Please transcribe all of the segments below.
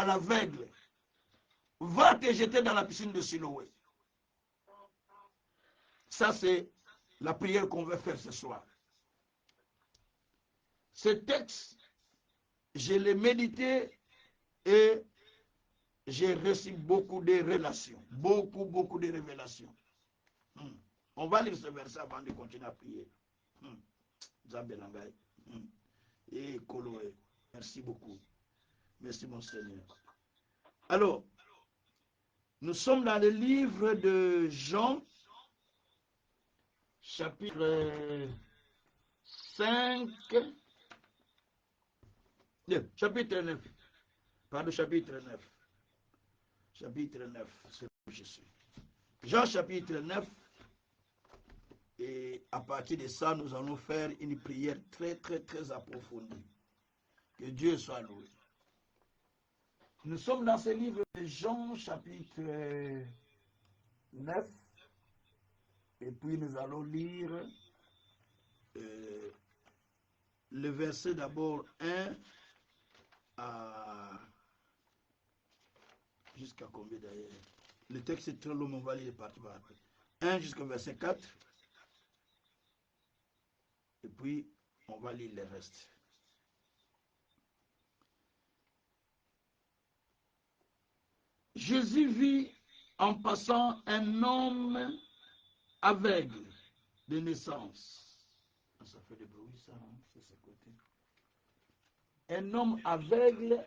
à l'aveugle, va te jeter dans la piscine de Siloé. Ça, c'est la prière qu'on veut faire ce soir. Ce texte, je l'ai médité et j'ai reçu beaucoup de relations, beaucoup de révélations. On va lire ce verset avant de continuer à prier. Zambelangay. Et Koloé. Merci beaucoup. Merci mon Seigneur. Alors, nous sommes dans le livre de Jean, chapitre 5, chapitre 9. Pardon, chapitre 9. Chapitre 9, c'est où je suis. Jean chapitre 9. Et à partir de ça, nous allons faire une prière très approfondie. Que Dieu soit loué. Nous sommes dans ce livre de Jean, chapitre 9. Et puis nous allons lire le verset d'abord 1 à... Jusqu'à combien d'ailleurs? Le texte est très long, on va lire les parties par après. 1 jusqu'au verset 4. Et puis, on va lire le reste. Jésus vit en passant un homme aveugle de naissance. Ça fait du bruit, ça, hein? C'est ce côté. Un homme aveugle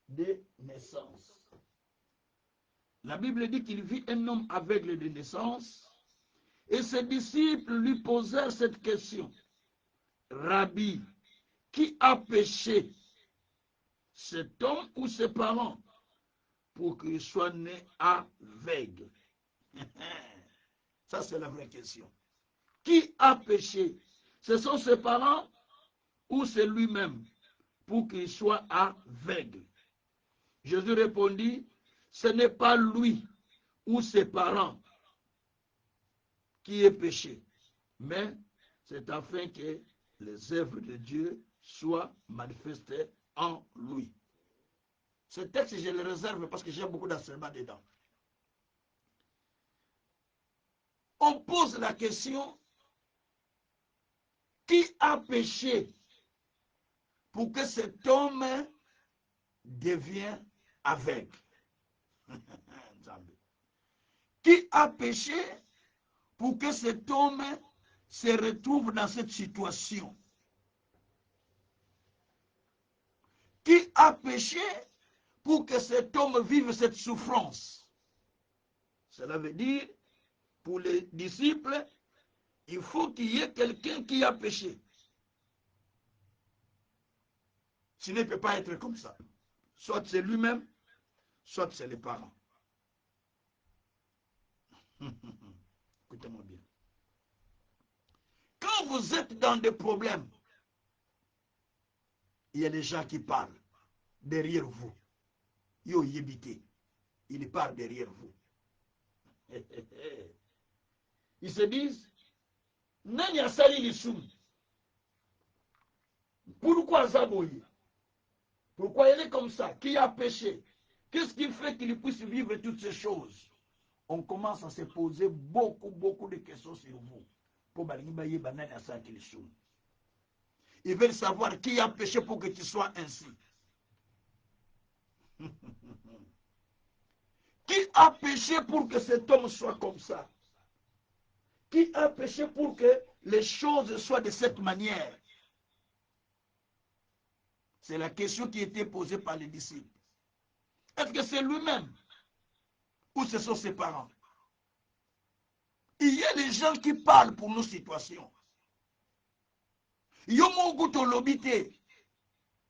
de naissance. La Bible dit qu'il vit un homme aveugle de naissance et ses disciples lui posèrent cette question. Rabbi, qui a péché, cet homme ou ses parents, pour qu'il soit né aveugle? Ça, c'est la vraie question. Qui a péché? Ce sont ses parents ou c'est lui-même pour qu'il soit aveugle? Jésus répondit, ce n'est pas lui ou ses parents qui est péché, mais c'est afin que les œuvres de Dieu soient manifestées en lui. Ce texte, je le réserve parce que j'ai beaucoup d'enseignements dedans. On pose la question, qui a péché pour que cet homme devienne aveugle? Qui a péché pour que cet homme se retrouve dans cette situation? Qui a péché pour que cet homme vive cette souffrance? Cela veut dire, pour les disciples, il faut qu'il y ait quelqu'un qui a péché. Ce ne peut pas être comme ça. Soit c'est lui-même, soit c'est les parents. Écoutez-moi bien. Quand vous êtes dans des problèmes, il y a des gens qui parlent derrière vous. Yo yébité. Ils parlent derrière vous. Ils se disent, Nani a sali l'issoum. Pourquoi Zaboye? Pourquoi il est comme ça? Qui a péché? Qu'est-ce qui fait qu'il puisse vivre toutes ces choses? On commence à se poser beaucoup de questions sur vous. Ils veulent savoir qui a péché pour que tu sois ainsi. Qui a péché pour que cet homme soit comme ça? Qui a péché pour que les choses soient de cette manière? C'est la question qui était posée par les disciples. Est-ce que c'est lui-même ou ce sont ses parents? Il y a des gens qui parlent pour nos situations. Yomo goto lobité.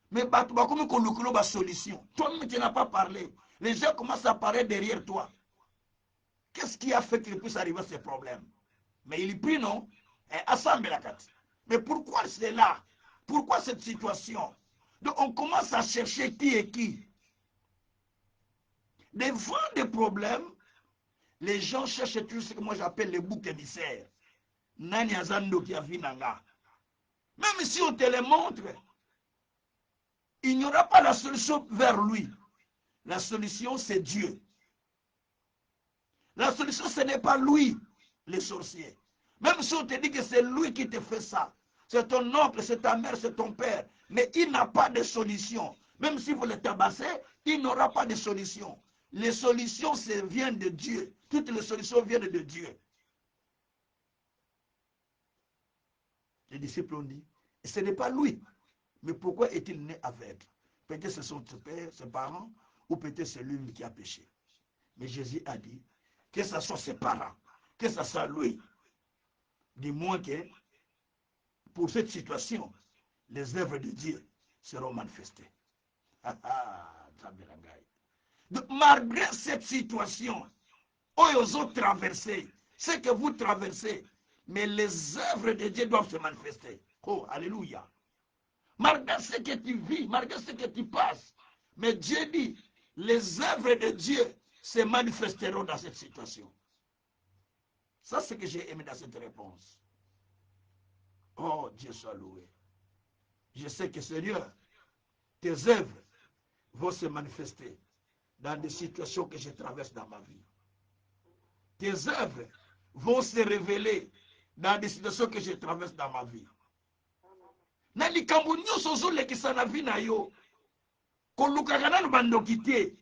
Mais comme qu'on a solution. Toi-même, tu n'as pas parlé. Les gens commencent à parler derrière toi. Qu'est-ce qui a fait qu'il puisse arriver à ces problèmes? Mais il prie, non? Mais pourquoi c'est là? Pourquoi cette situation? Donc on commence à chercher qui est qui. Devant des problèmes, les gens cherchent toujours ce que moi j'appelle les boucs émissaires. Nani azando qui a vu nanga. Même si on te les montre, il n'y aura pas la solution vers lui. La solution, c'est Dieu. La solution, ce n'est pas lui, les sorciers. Même si on te dit que c'est lui qui te fait ça, c'est ton oncle, c'est ta mère, c'est ton père, mais il n'a pas de solution. Même si vous le tabassez, il n'aura pas de solution. Les solutions viennent de Dieu. Toutes les solutions viennent de Dieu. Les disciples ont dit, ce n'est pas lui. Mais pourquoi est-il né aveugle? Peut-être ce sont ses parents, ou peut-être c'est lui qui a péché. Mais Jésus a dit, que ce soit ses parents, que ce soit lui. Du moins que, pour cette situation, les œuvres de Dieu seront manifestées. Donc, malgré cette situation, ils ont traversé, ce que vous traversez, mais les œuvres de Dieu doivent se manifester. Oh, alléluia. Malgré ce que tu vis, malgré ce que tu passes, mais Dieu dit, les œuvres de Dieu se manifesteront dans cette situation. Ça, c'est ce que j'ai aimé dans cette réponse. Oh, Dieu soit loué. Je sais que Seigneur, tes œuvres vont se manifester dans des situations que je traverse dans ma vie. Tes œuvres vont se révéler dans des situations que je traverse dans ma vie. Na likambo nyonso ozolekisa na vie na yo kolukaka nano bandoki te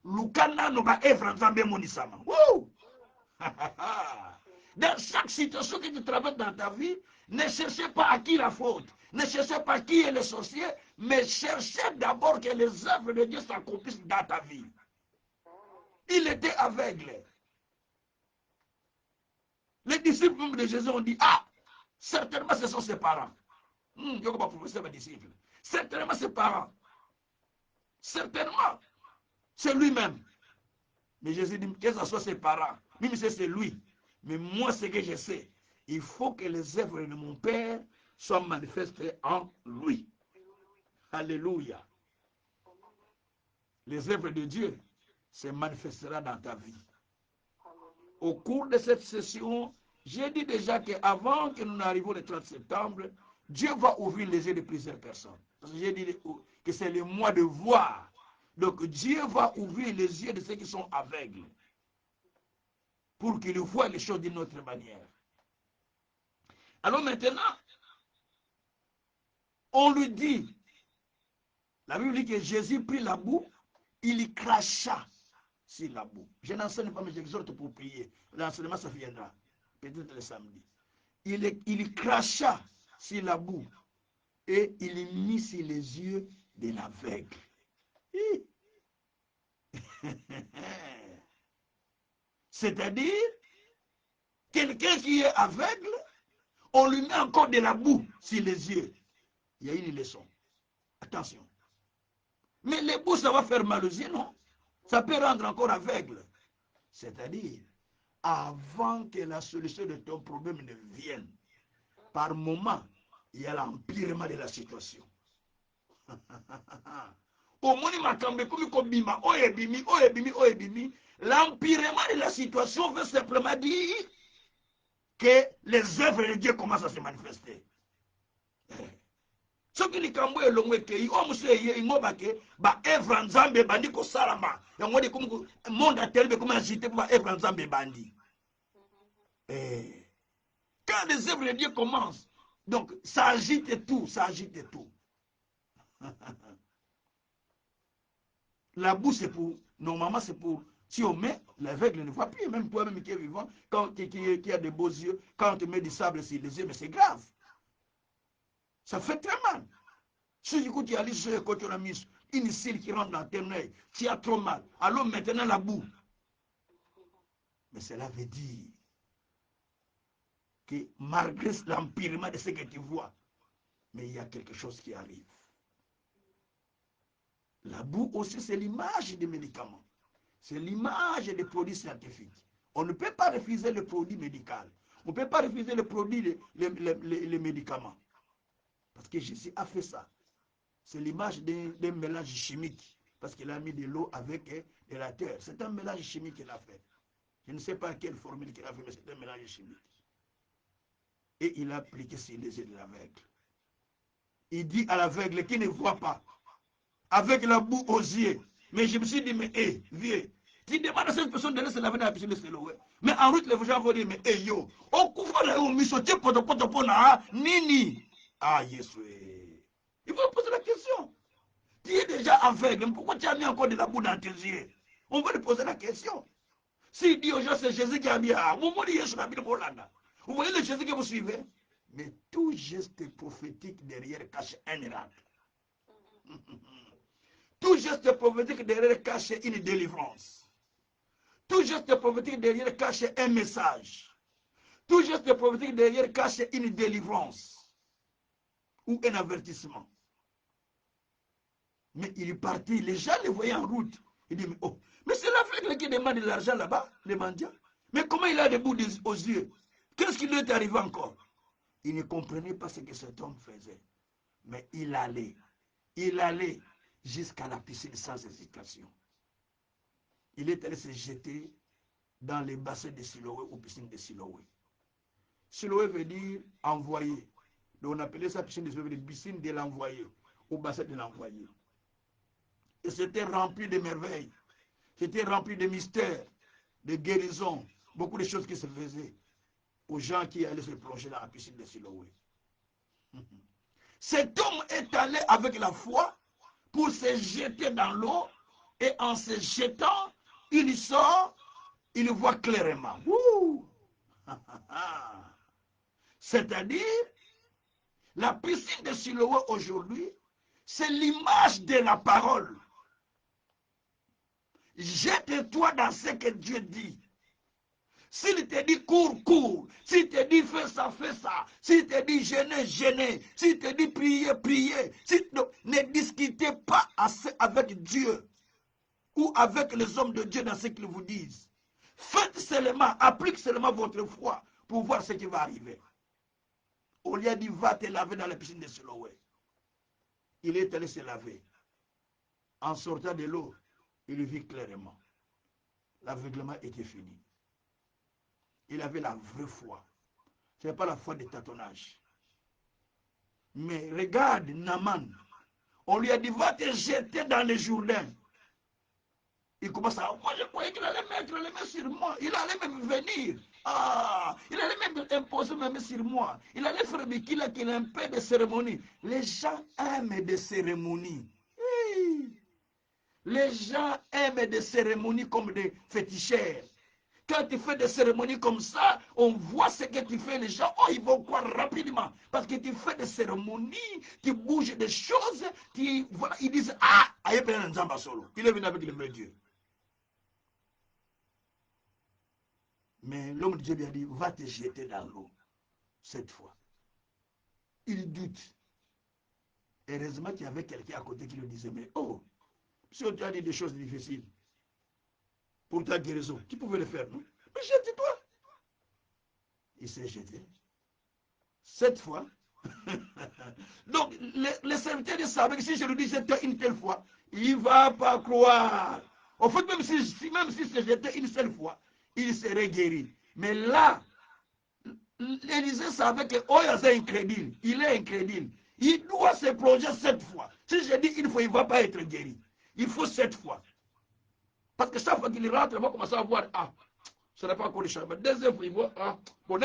luka nano baevre nzambe emonisama. Dans chaque situation que tu traverses dans ta vie, ne cherchez pas à qui la faute, ne cherchez pas qui est le sorcier, mais cherchez d'abord que les œuvres de Dieu s'accomplissent dans ta vie. Il était aveugle. Les disciples de Jésus ont dit, ah, certainement ce sont ses parents. Certainement ses parents. Certainement, c'est lui-même. Mais Jésus dit, que ce soit ses parents, même si c'est lui. Mais moi, ce que je sais, il faut que les œuvres de mon Père soient manifestées en lui. Alléluia. Les œuvres de Dieu se manifesteront dans ta vie. Au cours de cette session, j'ai dit déjà qu'avant que nous n'arrivions le 30 septembre, Dieu va ouvrir les yeux de plusieurs personnes. Parce que j'ai dit que c'est le mois de voir. Donc Dieu va ouvrir les yeux de ceux qui sont aveugles pour qu'ils voient les choses d'une autre manière. Alors maintenant, on lui dit, la Bible dit que Jésus prit la boue, il y cracha sur la boue. Je n'enseigne pas, mais j'exhorte pour prier. L'enseignement, ça viendra, peut-être le samedi. Il y cracha sur la boue et il y mit sur les yeux de l'aveugle. C'est-à-dire, quelqu'un qui est aveugle, on lui met encore de la boue sur les yeux. Il y a une leçon. Attention. Mais les boues, ça va faire mal aux yeux, non? Ça peut rendre encore aveugle. C'est-à-dire, avant que la solution de ton problème ne vienne, par moment, il y a l'empirement de la situation. L'empirement de la situation veut simplement dire que les œuvres de Dieu commencent à se manifester. Ce qui est comme le kei o museye ingoba ke ba evra nzambe bandi ko salama yango de comme monde a tel comme agité ba evra nzambe bandi. Quand les œuvres de Dieu commencent, donc ça agite tout, ça agite tout. La boue c'est pour, normalement c'est pour, si on met, l'aveugle ne voit plus, même toi-même qui est vivant, quand qui a des beaux yeux, quand on te met du sable sur les yeux, mais c'est grave. Ça fait très mal. Si tu as sur quand tu as mis une cire qui rentre dans tes œil, tu as trop mal. Alors maintenant la boue. Mais cela veut dire que malgré l'empirement de ce que tu vois, mais il y a quelque chose qui arrive. La boue aussi, c'est l'image des médicaments. C'est l'image des produits scientifiques. On ne peut pas refuser le produit médical. On ne peut pas refuser le produit, les médicaments. Parce que Jésus a fait ça. C'est l'image d'un mélange chimique. Parce qu'il a mis de l'eau avec de la terre. C'est un mélange chimique qu'il a fait. Je ne sais pas quelle formule qu'il a fait, mais c'est un mélange chimique. Et il a appliqué sur les yeux de l'aveugle. Il dit à l'aveugle qui ne voit pas, avec la boue aux yeux, Mais je me suis dit, mais hé, vieux, tu demandes à cette personne d'aller se laver dans la piscine de Siloé. Mais en route, les gens vont dire, mais hé, yo, on couvre là, on misote, nini. Ah, yes, oui. Il faut poser la question. Tu es déjà aveugle, mais pourquoi tu as mis encore de la boue dans tes yeux? On va lui poser la question. S'il dit aux gens, c'est Jésus qui a mis à vous voyez le Jésus que vous suivez? Mais tout geste prophétique derrière cache un miracle. Tout geste prophétique derrière cache une délivrance. Tout geste prophétique derrière cache un message. Tout geste prophétique derrière cache une délivrance ou un avertissement. Mais il est parti, les gens le voyaient en route. Il dit, mais oh, mais c'est l'aveugle qui demande de l'argent là-bas, les mendiants. Mais comment il a des bouts aux yeux? Qu'est-ce qui lui est arrivé encore? Il ne comprenait pas ce que cet homme faisait. Mais il allait jusqu'à la piscine sans hésitation. Il est allé se jeter dans les bassins de Siloé ou piscine de Siloé. Siloé veut dire envoyé. Donc on appelait ça piscine de Siloé, piscine de l'envoyé, ou bassin de l'envoyé. Et c'était rempli de merveilles. C'était rempli de mystères, de guérisons, beaucoup de choses qui se faisaient aux gens qui allaient se plonger dans la piscine de Siloé. Cet homme est allé avec la foi pour se jeter dans l'eau et en se jetant, il sort, il voit clairement. C'est-à-dire, la piscine de Siloé aujourd'hui, c'est l'image de la parole. Jette-toi dans ce que Dieu dit. S'il te dit cours, cours. S'il te dit fais ça, fais ça. S'il te dit jeûner, jeûner. S'il te dit prier, prier. Ne discutez pas assez avec Dieu ou avec les hommes de Dieu dans ce qu'ils vous disent. Faites seulement, appliquez seulement votre foi pour voir ce qui va arriver. On lui a dit, va te laver dans la piscine de Siloé. Il est allé se laver. En sortant de l'eau, il vit clairement. L'aveuglement était fini. Il avait la vraie foi. Ce n'est pas la foi de tâtonnage. Mais regarde Naaman. On lui a dit, va te jeter dans le Jourdain. Il commence à... Moi, je croyais qu'il allait mettre les mains sur moi. Il allait même venir. Ah, il allait même imposer mes mains sur moi. Il allait faire qu'il a un peu de cérémonie. Les gens aiment des cérémonies. Oui. Les gens aiment des cérémonies comme des féticheurs. Quand tu fais des cérémonies comme ça, on voit ce que tu fais. Les gens, oh, ils vont croire rapidement. Parce que tu fais des cérémonies, tu bouges des choses, voilà, ils disent, ah, il est venu avec le vrai Dieu. Mais l'homme de Dieu lui a dit, va te jeter dans l'eau, cette fois. Il doute. Heureusement qu'il y avait quelqu'un à côté qui lui disait, mais oh, si on t'a dit des choses difficiles, pour ta guérison, tu pouvais le faire, non? Mais jette-toi. Il s'est jeté. Cette fois, donc les serviteurs savaient que si je lui dis jette-toi une telle fois, il ne va pas croire. En fait, même si c'est jeté une seule fois, il serait guéri. Mais là, l'Élysée savait que oh, c'est incrédule. Il est incrédule. Il doit se plonger 7 fois. Si je dis une fois, il ne va pas être guéri. Il faut 7 fois. Parce que chaque fois qu'il rentre, il va commencer à voir, ah, ce n'est pas encore le charbon. Deuxième fois, il voit, ah, bon,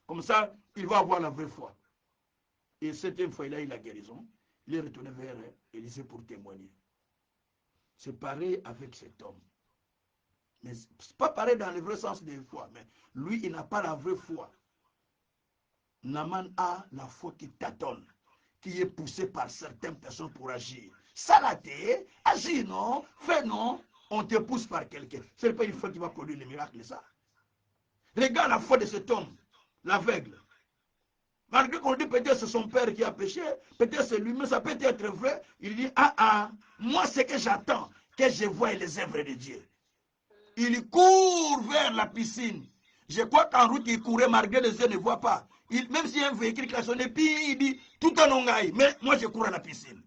comme ça, il va avoir la vraie foi. Et septième fois, il a eu la guérison. Il est retourné vers Élysée pour témoigner. C'est pareil avec cet homme. Mais ce n'est pas pareil dans le vrai sens de foi. Mais lui, il n'a pas la vraie foi. Naaman a la foi qui tâtonne, qui est poussée par certaines personnes pour agir. Salaté, agis non, fais non, on te pousse par quelqu'un. Ce n'est pas une foi qui va produire le miracle, ça. Regarde la foi de cet homme, l'aveugle. Malgré qu'on dit peut-être c'est son père qui a péché, peut-être c'est lui-même, ça peut être vrai. Il dit, moi c'est que j'attends, que je voie les œuvres de Dieu. Il court vers la piscine. Je crois qu'en route, il courait malgré les yeux ne voient pas. Même s'il y a un véhicule qui a sonné, puis il dit, tout en ongaï, mais moi je cours à la piscine.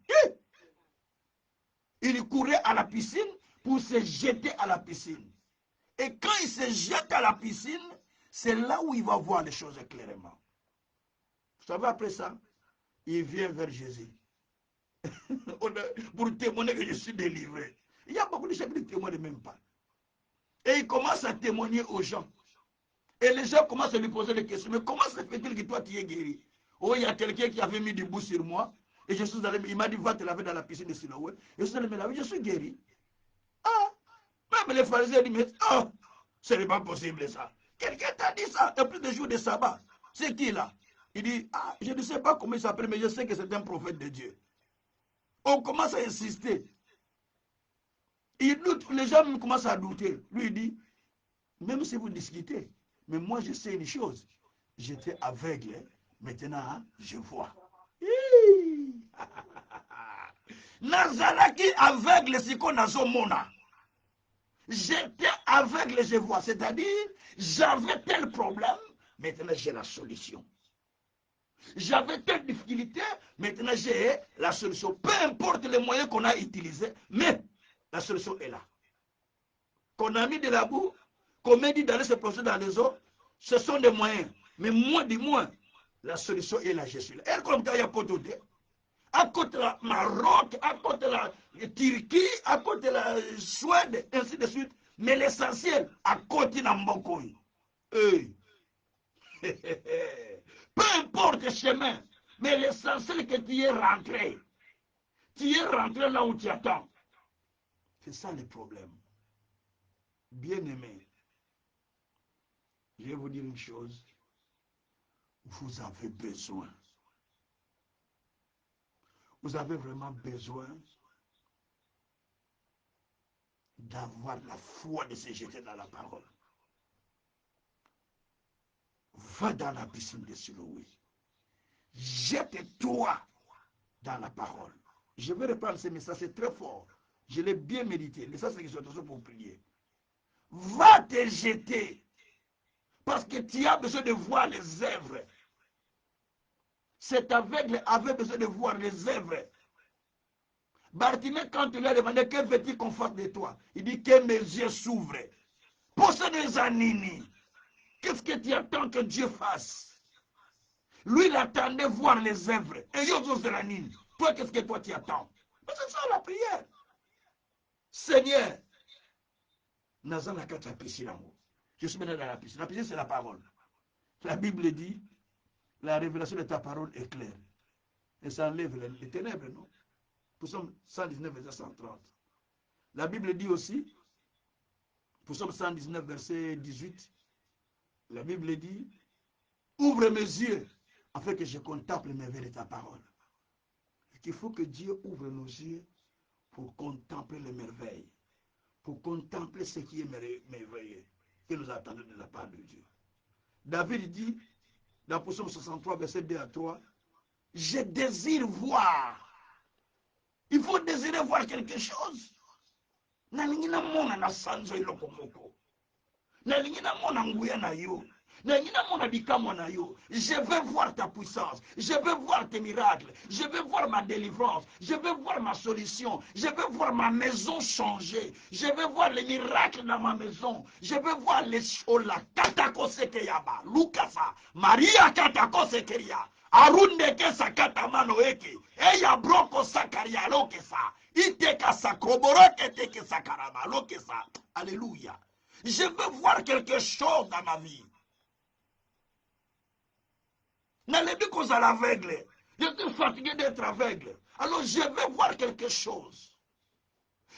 Il courait à la piscine pour se jeter à la piscine. Et quand il se jette à la piscine, c'est là où il va voir les choses clairement. Vous savez, après ça, il vient vers Jésus. pour témoigner que je suis délivré. Il y a beaucoup de gens qui ne témoignent même pas. Et il commence à témoigner aux gens. Et les gens commencent à lui poser des questions. Mais comment se fait-il que toi tu es guéri? Oh, il y a quelqu'un qui avait mis du bout sur moi. Et je suis allé, il m'a dit, va te laver dans la piscine de Siloé. Je suis allé me laver, je suis guéri. Ah, même les pharisiens disent, mais oh, ce n'est pas possible ça. Quelqu'un t'a dit ça, et plus de jours de sabbat. C'est qui là? Il dit, ah, je ne sais pas comment il s'appelle, mais je sais que c'est un prophète de Dieu. On commence à insister. Il doute, les gens commencent à douter. Lui, il dit, même si vous discutez, mais moi je sais une chose. J'étais aveugle, maintenant je vois. Nazalaki aveugle, c'est qu'on a son mona. J'étais aveugle, je vois. C'est-à-dire, j'avais tel problème, maintenant j'ai la solution. J'avais telle difficulté, maintenant j'ai la solution. Peu importe les moyens qu'on a utilisés, mais la solution est là. Qu'on a mis de la boue, qu'on m'a dit d'aller se plonger dans les eaux, ce sont des moyens. Mais moi, du moins, la solution est là, je suis là. Et comme il y a pas d'autre. À côté de la Maroc, à côté de la Turquie, à côté de la Suède, ainsi de suite. Mais l'essentiel, à côté de Mbokoy. Hey. Peu importe le chemin, mais l'essentiel que tu es rentré. Tu es rentré là où tu attends. C'est ça le problème. Bien-aimé, je vais vous dire une chose. Vous avez besoin. Vous avez vraiment besoin d'avoir la foi de se jeter dans la parole. Va dans la piscine de Siloé. Jette-toi dans la parole. Je vais reprendre ce message, c'est très fort. Je l'ai bien médité. Mais ça, c'est que je suis pour prier. Va te jeter. Parce que tu as besoin de voir les œuvres. Cet aveugle avait besoin de voir les œuvres. Bartimée, quand tu lui as demandé que veux-tu qu'on fasse de toi, il dit que mes yeux s'ouvrent. Possède des anini. Qu'est-ce que tu attends que Dieu fasse? Lui, il attendait voir les œuvres. Et Yosos de la Nine. Toi, qu'est-ce que toi tu attends? Mais c'est ça la prière. Seigneur, je suis maintenant dans la piscine. La piscine, c'est la parole. La Bible dit, la révélation de ta parole est claire. Et ça enlève les ténèbres, non? Psaume 119, verset 130. La Bible dit aussi, Psaume 119, verset 18, la Bible dit, ouvre mes yeux afin que je contemple les merveilles de ta parole. Il faut que Dieu ouvre nos yeux pour contempler les merveilles, pour contempler ce qui est merveilleux, que nous attendons de la part de Dieu. David dit, dans Psaume 63, verset 2 à 3, je désire voir. Il faut désirer voir quelque chose. Je veux voir ta puissance, je veux voir tes miracles, je veux voir ma délivrance, je veux voir ma solution, je veux voir ma maison changer, je veux voir les miracles dans ma maison, je veux voir les choses. Katakosekeyaba, Lukasa, Maria Katakosekeria, Arunde Kesa Katamano Eke, Eya Broko Sakaria Lokesa, Iteka Sakroboroke Teke Sakarama Lokesa. Alléluia. Je veux voir quelque chose dans ma vie. N'allez plus qu'on soit aveugle. Je suis fatigué d'être aveugle. Alors je veux voir quelque chose.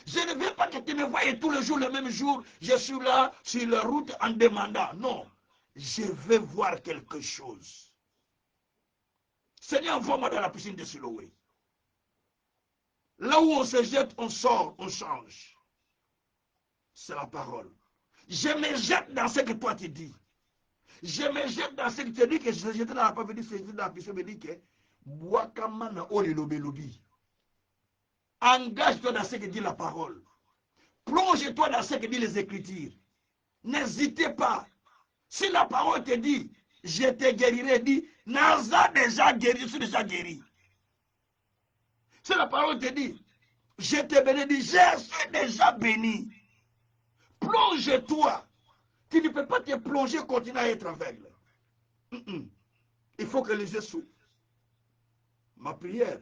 Je ne veux pas que tu me voies tous les jours, le même jour, je suis là sur la route en demandant. Non. Je veux voir quelque chose. Seigneur, envoie-moi dans la piscine de Siloé. Là où on se jette, on sort, on change. C'est la parole. Je me jette dans ce que toi tu dis. Je me jette dans ce que tu dis que je jette dans la parole, dans la piscine, me dit que Boakamana Olilobelobi. Engage-toi dans ce que dit la parole. Plonge-toi dans ce que dit les Écritures. N'hésitez pas. Si la parole te dit, je te guérirai, dis, Naza déjà guéri, je suis déjà guéri. Si la parole te dit, je te bénis, je suis déjà béni. Plonge-toi. Tu ne peux pas te plonger, continuer à être aveugle. Il faut que les yeux s'ouvrent. Ma prière,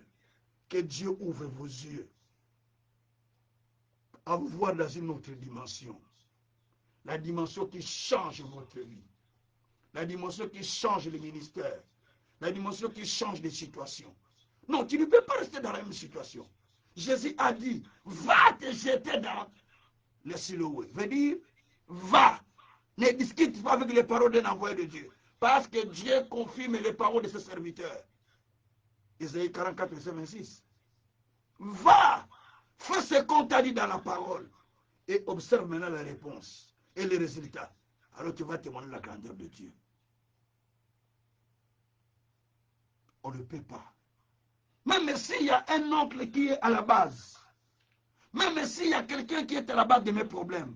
Que Dieu ouvre vos yeux à vous voir dans une autre dimension. La dimension qui change votre vie. La dimension qui change le ministère. La dimension qui change les situations. Non, tu ne peux pas rester dans la même situation. Jésus a dit, va te jeter dans le Siloé. Veut dire, va. Ne discute pas avec les paroles d'un envoyé de Dieu. Parce que Dieu confirme les paroles de ses serviteurs. Isaïe 44, verset 26. Va. Fais ce qu'on t'a dit dans la parole. Et observe maintenant la réponse et les résultats. Alors tu vas témoigner la grandeur de Dieu. On ne peut pas. Même s'il y a un oncle qui est à la base, même s'il y a quelqu'un qui est à la base de mes problèmes,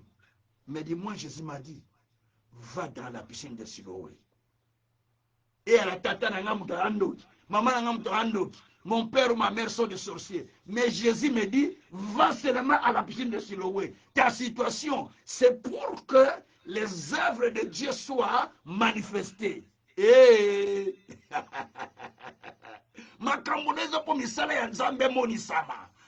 mais dis-moi, Jésus m'a dit, va dans la piscine de Siloé. Et à la tata maman mon père ou ma mère sont des sorciers. Mais Jésus me dit, va seulement à la piscine de Siloé. Ta situation, c'est pour que les œuvres de Dieu soient manifestées. Et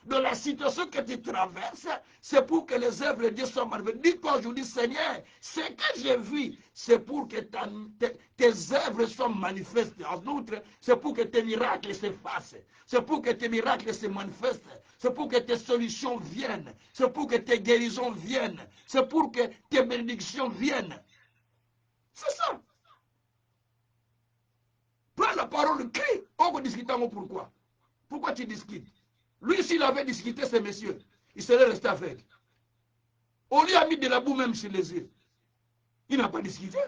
dans la situation que tu traverses, c'est pour que les œuvres de Dieu soient manifestées. Dis-toi aujourd'hui, Seigneur, ce que j'ai vu, c'est pour que tes œuvres soient manifestées. En outre, c'est pour que tes miracles se fassent. C'est pour que tes miracles se manifestent. C'est pour que tes solutions viennent. C'est pour que tes guérisons viennent. C'est pour que tes bénédictions viennent. C'est ça. Prends la parole, crie. On va discuter pourquoi. Pourquoi tu discutes? Lui, s'il avait discuté, ces messieurs, il serait resté avec. On lui a mis de la boue même sur les yeux. Il n'a pas discuté.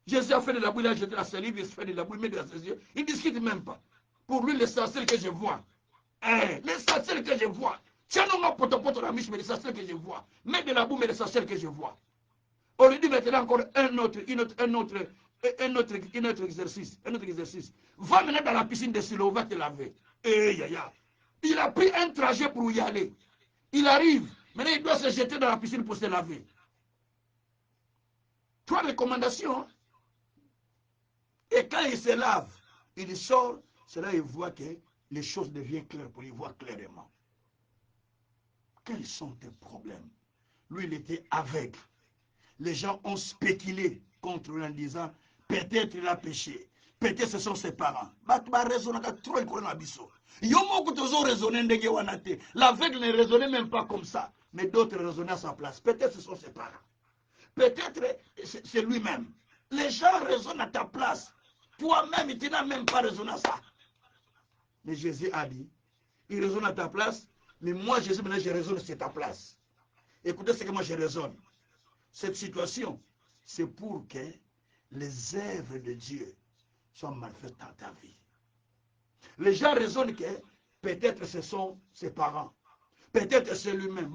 Jésus a fait de la boue, il a jeté la salive, il a fait de la boue, il met dans ses yeux. Il ne discute même pas. Pour lui, l'essentiel que je vois, l'essentiel que je vois, tiens, non, poto la miche, mais l'essentiel que je vois. Mets de la boue, mais l'essentiel que je vois. On lui dit maintenant encore un autre exercice. Un autre exercice. Va maintenant dans la piscine de Siloé, va te laver. Il a pris un trajet pour y aller. Il arrive. Maintenant, il doit se jeter dans la piscine pour se laver. Trois recommandations. Et quand il se lave, il sort. C'est là qu'il voit que les choses deviennent claires pour y voir clairement. Quels sont tes problèmes? Lui, il était aveugle. Les gens ont spéculé contre lui en disant, peut-être il a péché. Peut-être ce sont ses parents. L'aveugle ne raisonnait même pas comme ça. Mais d'autres raisonnaient à sa place. Peut-être ce sont ses parents. Peut-être c'est lui-même. Les gens raisonnent à ta place. Toi-même, tu n'as même pas raisonné à ça. Mais Jésus a dit, il raisonne à ta place, mais moi, Jésus, maintenant, je raisonne sur ta place. Écoutez ce que moi, je raisonne. Cette situation, c'est pour que les œuvres de Dieu soient manifestes dans ta vie. Les gens raisonnent que peut-être ce sont ses parents. Peut-être c'est lui-même.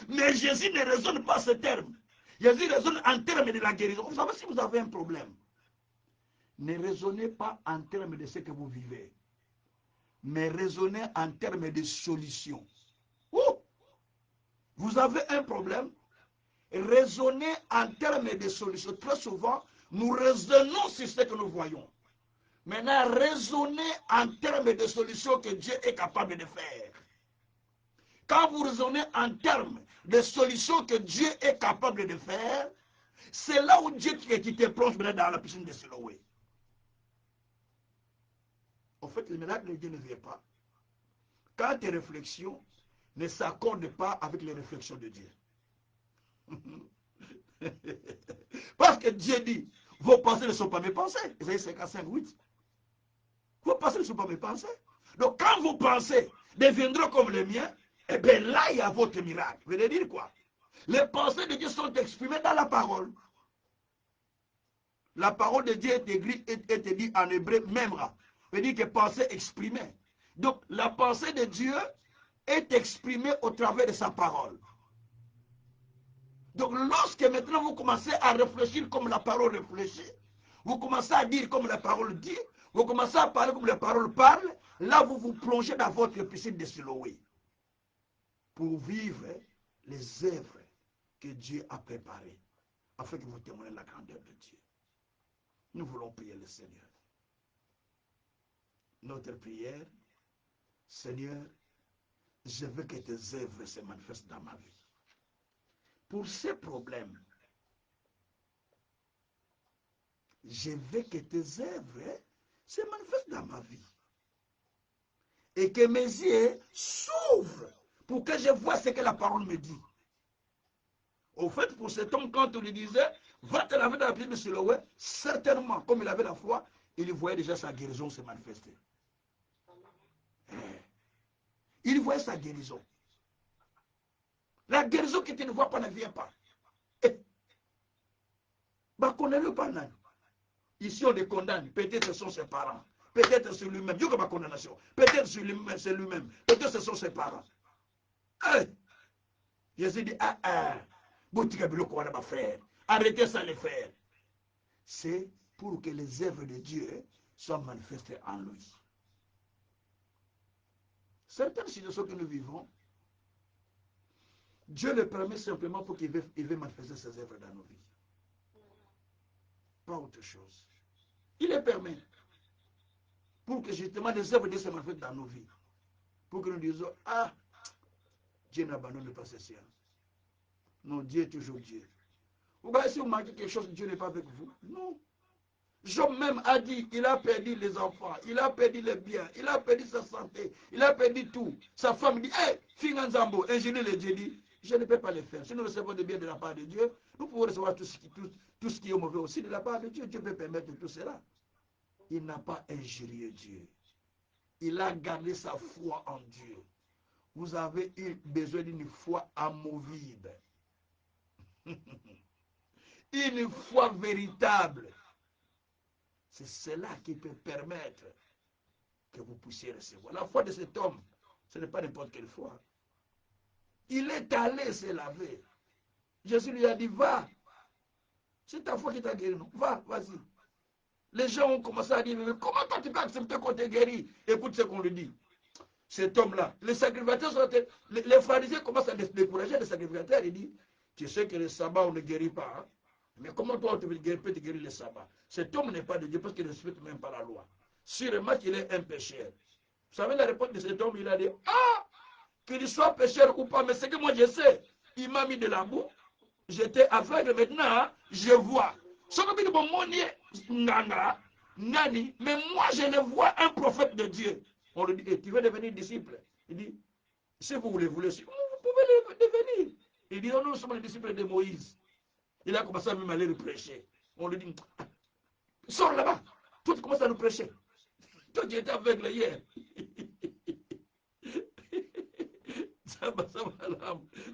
Mais Jésus ne raisonne pas ce terme. Jésus raisonne en termes de la guérison. Vous savez, si vous avez un problème, ne raisonnez pas en termes de ce que vous vivez, mais raisonnez en termes de solutions. Vous avez un problème, raisonnez en termes de solutions. Très souvent, nous raisonnons sur ce que nous voyons. Maintenant, raisonnez en termes de solutions que Dieu est capable de faire. Quand vous raisonnez en termes de solutions que Dieu est capable de faire, c'est là où Dieu qui te plonge dans la piscine de Siloé. En fait, le miracle de Dieu ne vient pas quand tes réflexions ne s'accordent pas avec les réflexions de Dieu. Parce que Dieu dit, vos pensées ne sont pas mes pensées. Isaïe 55, 8. Vos pensées ne sont pas mes pensées. Donc quand vos pensées deviendront comme les miens, eh bien là, il y a votre miracle. Vous voulez dire quoi? Les pensées de Dieu sont exprimées dans la parole. La parole de Dieu est dit en hébreu, memra. Veut dire que pensée exprimée. Donc la pensée de Dieu est exprimée au travers de sa parole. Donc lorsque maintenant vous commencez à réfléchir comme la parole réfléchit, vous commencez à dire comme la parole dit, vous commencez à parler comme la parole parle, là vous vous plongez dans votre piscine de Siloé pour vivre les œuvres que Dieu a préparées afin que vous témoignez la grandeur de Dieu. Nous voulons prier le Seigneur. notre prière, Seigneur, je veux que tes œuvres se manifestent dans ma vie. Pour ces problèmes, je veux que tes œuvres se manifestent dans ma vie. Et que mes yeux s'ouvrent pour que je vois ce que la parole me dit. Au fait, pour cet homme, quand on lui disait, va te laver dans la piscine de Siloé, certainement, comme il avait la foi, il voyait déjà sa guérison se manifester. Il voyait sa guérison. La guérison que tu ne vois pas ne vient pas. Bah, connais-le pas, non. Ici, on les condamne. Peut-être ce sont ses parents. Peut-être c'est lui-même. Dieu que ma condamnation. Peut-être c'est lui-même. Peut-être ce sont ses parents. Jésus dit, frère, arrêtez ça les faire. C'est pour que les œuvres de Dieu soient manifestées en lui. Certaines situations que nous vivons, Dieu le permet simplement pour qu'il veuille manifester ses œuvres dans nos vies. Pas autre chose. Il les permet pour que justement les œuvres de Dieu se manifestent dans nos vies. Pour que nous disions, ah, Dieu n'abandonne pas ses siens. Non, Dieu est toujours Dieu. Vous voyez, si vous manquez quelque chose, Dieu n'est pas avec vous. Non. Job même a dit, il a perdu les enfants, il a perdu les biens, il a perdu sa santé, il a perdu tout. Sa femme dit, hé, Finganzambo, ingénieur de Dieu dit, je ne peux pas le faire. Si nous recevons des biens de la part de Dieu, nous pouvons recevoir tout ce qui est mauvais aussi de la part de Dieu. Dieu peut permettre tout cela. Il n'a pas injurié Dieu. Il a gardé sa foi en Dieu. Vous avez eu besoin d'une foi amovible. Une foi véritable. C'est cela qui peut permettre que vous puissiez recevoir. La foi de cet homme, ce n'est pas n'importe quelle foi. Il est allé se laver. Jésus lui a dit, va. C'est ta foi qui t'a guéri. Va, vas-y. Les gens ont commencé à dire, mais comment toi tu peux accepter qu'on t'ait guéri? Écoute ce qu'on lui dit. Cet homme-là, les sacrificateurs les pharisiens commencent à décourager les sacrificateurs. Ils disent, tu sais que le sabbat, on ne guérit pas. Hein? Mais comment toi, tu peux te guérir le sabbat? Cet homme n'est pas de Dieu parce qu'il ne respecte même pas la loi. Sûrement qu'il est un pécheur. Vous savez la réponse de cet homme, il a dit, ah, qu'il soit pécheur ou pas, mais c'est que moi je sais. Il m'a mis de la boue, j'étais aveugle, maintenant, je vois. Mais moi, je ne vois un prophète de Dieu. On lui dit, tu veux devenir disciple? Il dit, si vous voulez, vous pouvez le devenir. Il dit, oh, nous sommes les disciples de Moïse. Il a commencé à même aller le prêcher. On lui dit, sors là-bas. Toi, tu commences à nous prêcher. Toi, tu étais aveugle hier.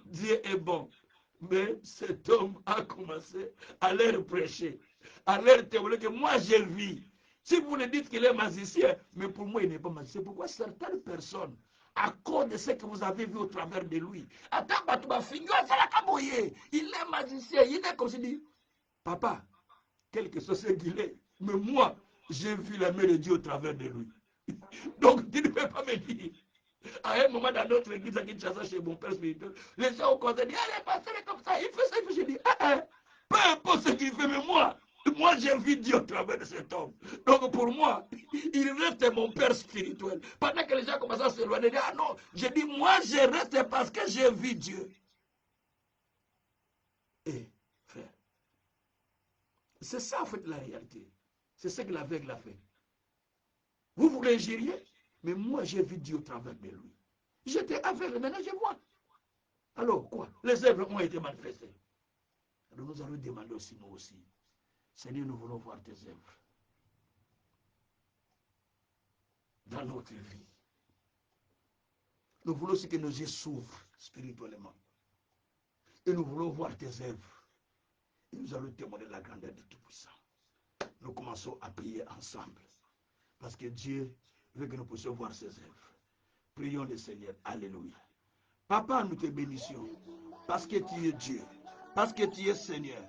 Dieu est bon. Mais cet homme a commencé à leur prêcher, à leur témoigner que moi, je vis. Si vous le dites qu'il est magicien, mais pour moi, il n'est pas magicien. Pourquoi certaines personnes, à cause de ce que vous avez vu au travers de lui, il est magicien, il est comme si dit, papa, quelque chose c'est qu'il est, mais moi, j'ai vu la main de Dieu au travers de lui. Donc, tu ne peux pas me dire. À un moment dans notre église à Kinshasa, chez mon père spirituel, les gens ont commencé à dire, allez, pasteur est comme ça, il fait ça, il fait ça. Je dis, peu importe ce qu'il fait, mais moi j'ai vu Dieu au travers de cet homme. Donc pour moi, il reste mon père spirituel. Pendant que les gens commencent à s'éloigner, dire, ah non, je dis, moi je reste parce que j'ai vu Dieu. Et frère, c'est ça en fait la réalité. C'est ce que l'aveugle a fait. Vous voulez ingérer? Mais moi, j'ai vu Dieu au travers de lui. J'étais aveugle, maintenant je vois. Alors, quoi? Les œuvres ont été manifestées. Alors, nous allons demander aussi, nous aussi. Seigneur, nous voulons voir tes œuvres dans notre vie. Nous voulons aussi que nos yeux s'ouvrent spirituellement. Et nous voulons voir tes œuvres. Et nous allons témoigner de la grandeur de Tout-Puissant. Nous commençons à prier ensemble. Parce que Dieu veut que nous puissions voir ses œuvres. Prions le Seigneur. Alléluia. Papa, nous te bénissons. Parce que tu es Dieu. Parce que tu es Seigneur.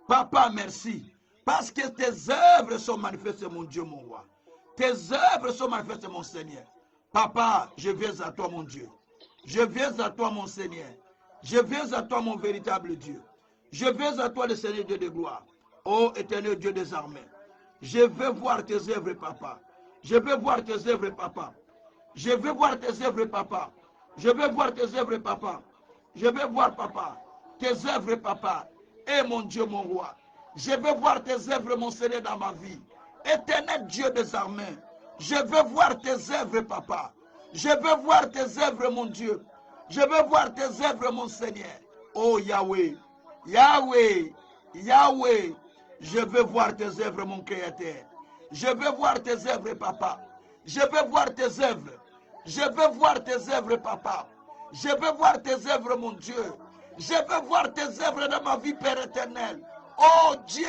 Papa, merci. Parce que tes œuvres sont manifestées, mon Dieu, mon roi. Tes œuvres sont manifestées, mon Seigneur. Papa, je viens à toi, mon Dieu. Je viens à toi, mon Seigneur. Je viens à toi, mon véritable Dieu. Je viens à toi, le Seigneur Dieu de gloire. Ô éternel Dieu des armées. Je veux voir tes œuvres, papa. Je veux voir tes œuvres, papa. Je veux voir tes œuvres, papa. Je veux voir tes œuvres, papa. Je veux voir, papa, tes œuvres, papa. Et mon Dieu, mon roi. Je veux voir tes œuvres, mon Seigneur, dans ma vie. Éternel Dieu des armées. Je veux voir tes œuvres, papa. Je veux voir tes œuvres, mon Dieu. Je veux voir tes œuvres, mon Seigneur. Oh Yahweh, Yahweh, Yahweh. Je veux voir tes œuvres, mon Créateur. Je veux voir tes œuvres, papa. Je veux voir tes œuvres. Je veux voir tes œuvres, papa. Je veux voir tes œuvres, mon Dieu. Je veux voir tes œuvres dans ma vie, Père éternel. Oh Dieu,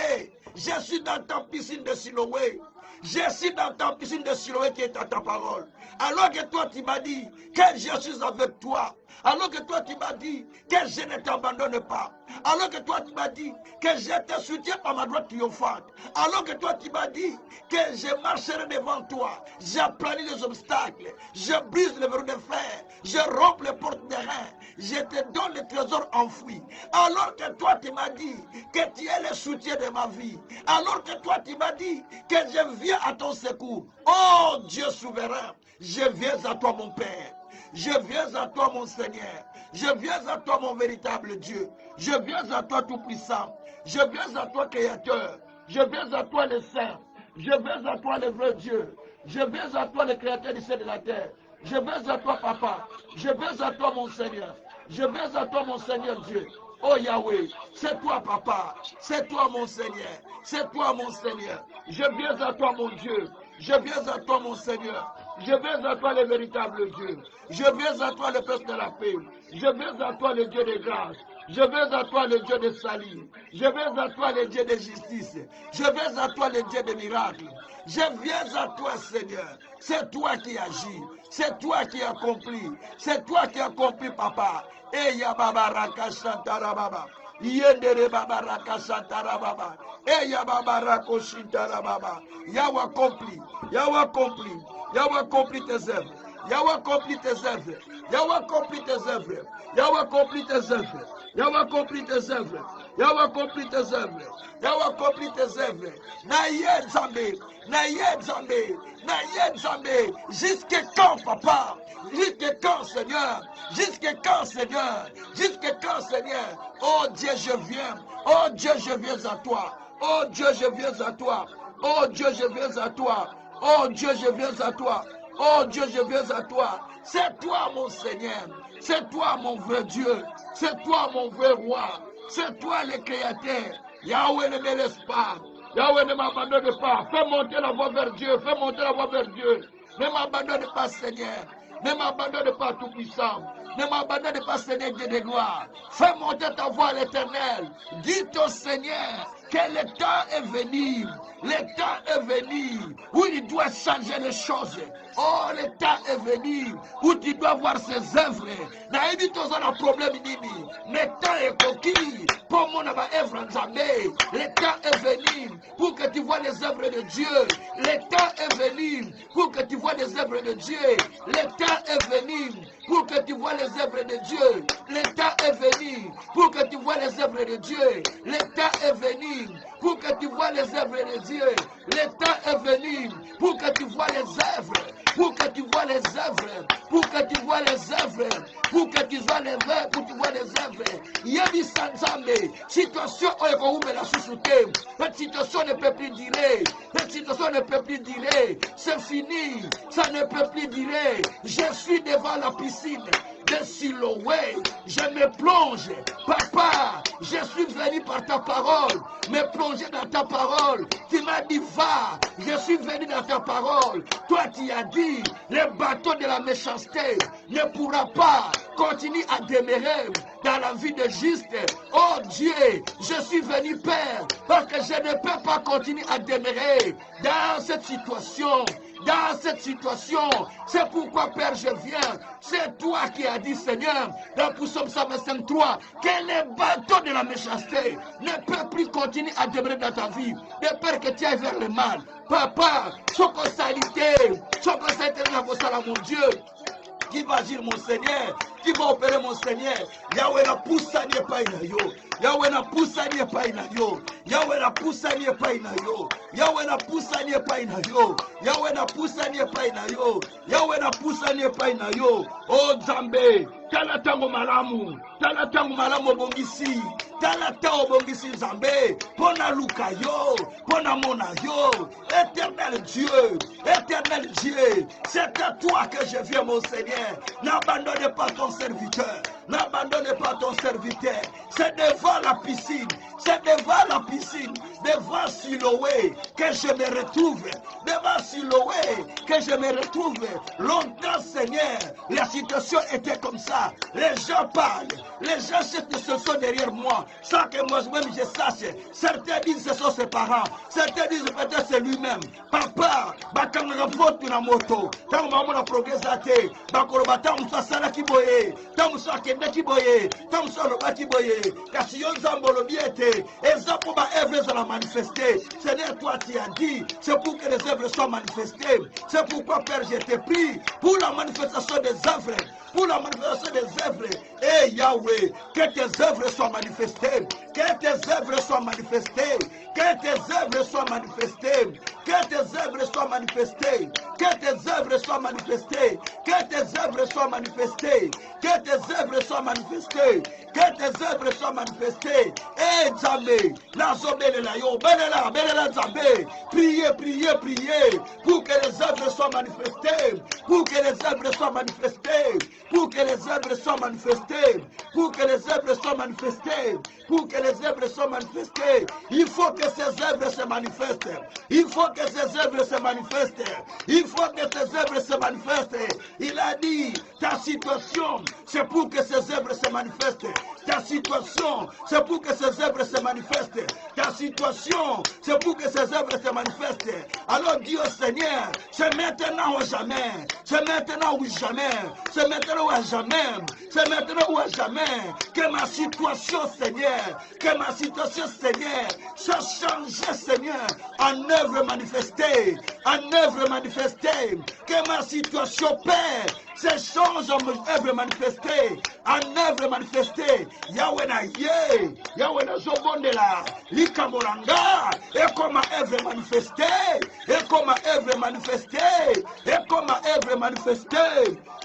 je suis dans ta piscine de Siloé. Je suis dans ta piscine de Siloé qui est à ta parole. Alors que toi, tu m'as dit que je suis avec toi. Alors que toi, tu m'as dit que je ne t'abandonne pas. Alors que toi, tu m'as dit que je te soutiens par ma droite triomphante. Alors que toi, tu m'as dit que je marcherai devant toi. J'aplanis les obstacles. Je brise les verrous de fer. Je romps les portes des reins. Je te donne les trésors enfouis. Alors que toi, tu m'as dit que tu es le soutien de ma vie. Alors que toi, tu m'as dit que je viens à ton secours. Oh Dieu souverain, je viens à toi, mon Père. Je viens à toi, mon Seigneur. Je viens à toi, mon véritable Dieu. Je viens à toi, tout-puissant. Je viens à toi, Créateur. Je viens à toi, le Saint. Je viens à toi, le vrai Dieu. Je viens à toi, le Créateur du ciel et de la terre. Je viens à toi, Papa. Je viens à toi, mon Seigneur. Je viens à toi, mon Seigneur Dieu. Oh Yahweh, c'est toi, Papa. C'est toi, mon Seigneur. C'est toi, mon Seigneur. Je viens à toi, mon Dieu. Je viens à toi, mon Seigneur. Je viens à toi, le véritable Dieu. Je viens à toi, le Père de la paix. Je viens à toi, le Dieu de grâce. Je viens à toi, le Dieu de salut. Je viens à toi, le Dieu de justice. Je viens à toi, le Dieu de miracles. Je viens à toi, Seigneur. C'est toi qui agis. C'est toi qui accomplis. C'est toi qui accomplis, Papa. Et Yababaraka Shantarababa. Yendere Babaraka Shantarababa. Et Yababarako Shintarababa. Yahweh accompli. Yahweh accompli. Yahweh accomplit tes œuvres. Yahweh accomplit tes œuvres. Yahweh accomplit tes œuvres. Yahweh accomplit tes œuvres. Yahweh accomplit tes œuvres. Yahweh accomplit tes œuvres. Yahweh accomplit tes œuvres. Naïe Zambé. Naïe Zambé. Naïe Zambé. Jusqu'à quand, Papa? Jusqu'à quand, Seigneur? Jusqu'à quand, Seigneur? Jusqu'à quand, Seigneur? Oh Dieu, je viens. Oh Dieu, je viens à toi. Oh Dieu, je viens à toi. Oh Dieu, je viens à toi. Oh Dieu, je viens à toi. Oh Dieu, je viens à toi. C'est toi, mon Seigneur. C'est toi, mon vrai Dieu. C'est toi, mon vrai roi. C'est toi, le Créateur. Yahweh, ne me laisse pas. Yahweh, ne m'abandonne pas. Fais monter la voix vers Dieu. Fais monter la voix vers Dieu. Ne m'abandonne pas, Seigneur. Ne m'abandonne pas, Tout-Puissant. Ne m'abandonne pas, Seigneur Dieu de gloire. Fais monter ta voix à l'Éternel. Dis au Seigneur que le temps est venu. Le temps est venu où il doit changer les choses. Oh, le temps est venu où tu dois voir ses œuvres. Naïbi toza na problème nini. Le temps est coquille pour mon œuvre en jamais. Le temps est venu pour que tu vois les œuvres de Dieu. Le temps est venu pour que tu vois les œuvres de Dieu. Le temps est venu pour que tu vois les œuvres de Dieu. Le temps est venu pour que tu vois les œuvres de Dieu. Le temps est venu pour que tu vois les œuvres de Dieu. Le temps est venu pour que tu vois les œuvres. Pour que tu vois les œuvres. Pour que tu vois les œuvres. Pour que tu vois les œuvres. Pour que tu vois les œuvres. Yebi Sanzambe. Situation oyekoumela susute. Cette situation ne peut plus durer. Cette situation ne peut plus durer. C'est fini. Ça ne peut plus durer. Je suis devant la piscine de Siloé. Je me plonge. Papa, je suis venu par ta parole. Me plonger dans ta parole. Tu m'as dit va. Je suis venu dans ta parole. Toi tu as dit le bateau de la méchanceté ne pourra pas continuer à demeurer dans la vie de juste. Oh Dieu, je suis venu Père parce que je ne peux pas continuer à demeurer dans cette situation. Dans cette situation, c'est pourquoi Père je viens. C'est toi qui as dit Seigneur dans Psaume 125:3 que le bateau de la méchanceté ne peut plus continuer à demeurer dans ta vie. De peur que tu ailles vers le mal. Papa, soko salité, mon Dieu. qui va agir, mon Seigneur, qui va opérer, mon Seigneur. Yahweh na poussa ni epai na yo. Yahweh na poussa ni epai na yo. Yahweh na poussa ni epai na yo. Yahweh na poussa ni epai na yo. Yahweh na poussa ni epai na yo. Yahweh na poussa ni epai na yo. Oh Nzambe, tala tango malamu. Tala tango malamu obongisi. Tala tango obongisi Nzambe. Pona luka yo. Pona mona yo. Éternel Dieu. Éternel Dieu. C'est à toi que je viens, mon Seigneur. N'abandonne pas ton serviteur. N'abandonne pas ton serviteur. C'est devant la piscine. C'est devant la piscine. Devant Siloé que je me retrouve. Devant Siloé que je me retrouve. Longtemps, Seigneur, la situation était comme ça. Les gens parlent. Les gens se sont derrière moi. Sans que moi-même je sache. Certains disent que ce sont ses parents. Certains disent peut-être c'est lui-même. Papa, bakanga vote na moto. Tant maman a progressé. Bakoroba tant sala kiboye. Tant so akende kiboye. Tant so loba kiboye. Kasi yon zambolo biete. Et ça pour ma œuvre soit manifestée. Seigneur, toi tu as dit. C'est pour que les œuvres soient manifestées. C'est pourquoi Père, je t'ai pris pour la manifestation des œuvres. Pour la manifestation des œuvres. Et Yahweh, que tes œuvres soient manifestées. Que tes œuvres soient manifestées. Que tes œuvres soient manifestées. Que tes œuvres soient manifestées. Que tes œuvres soient manifestées. Que tes œuvres soient manifestées. Que tes œuvres soient manifestées. Que tes œuvres soient manifestées. Et Nzambe, nazo belela yo, belela Nzambe. Priez, priez, priez pour que les œuvres soient manifestées. Pour que les œuvres soient manifestées. Pour que les œuvres soient manifestées. Pour que les œuvres soient manifestées. Pour que les œuvres soient manifestées. Il faut que ces œuvres se manifestent. Il faut que ces œuvres se manifestent. Il faut que ces œuvres se manifestent. Il a dit, ta situation, c'est pour que ces œuvres se manifestent. Ta situation, c'est pour que ces œuvres se manifestent. Ta situation, c'est pour que ces œuvres se manifestent. Alors Dieu Seigneur, c'est maintenant ou jamais. C'est maintenant ou jamais. C'est maintenant ou à jamais. C'est maintenant ou à jamais. Que ma situation, Seigneur, que ma situation, Seigneur, soit changée, Seigneur, en œuvre manifestée. En œuvre manifestée. Que ma situation, Père, se change en œuvre manifestée. En œuvre manifestée. Yahweh na ye. Yahweh na zobondela. Likamoranga. Et comme œuvre manifestée. Et comme œuvre manifestée. Et comme œuvre manifestée.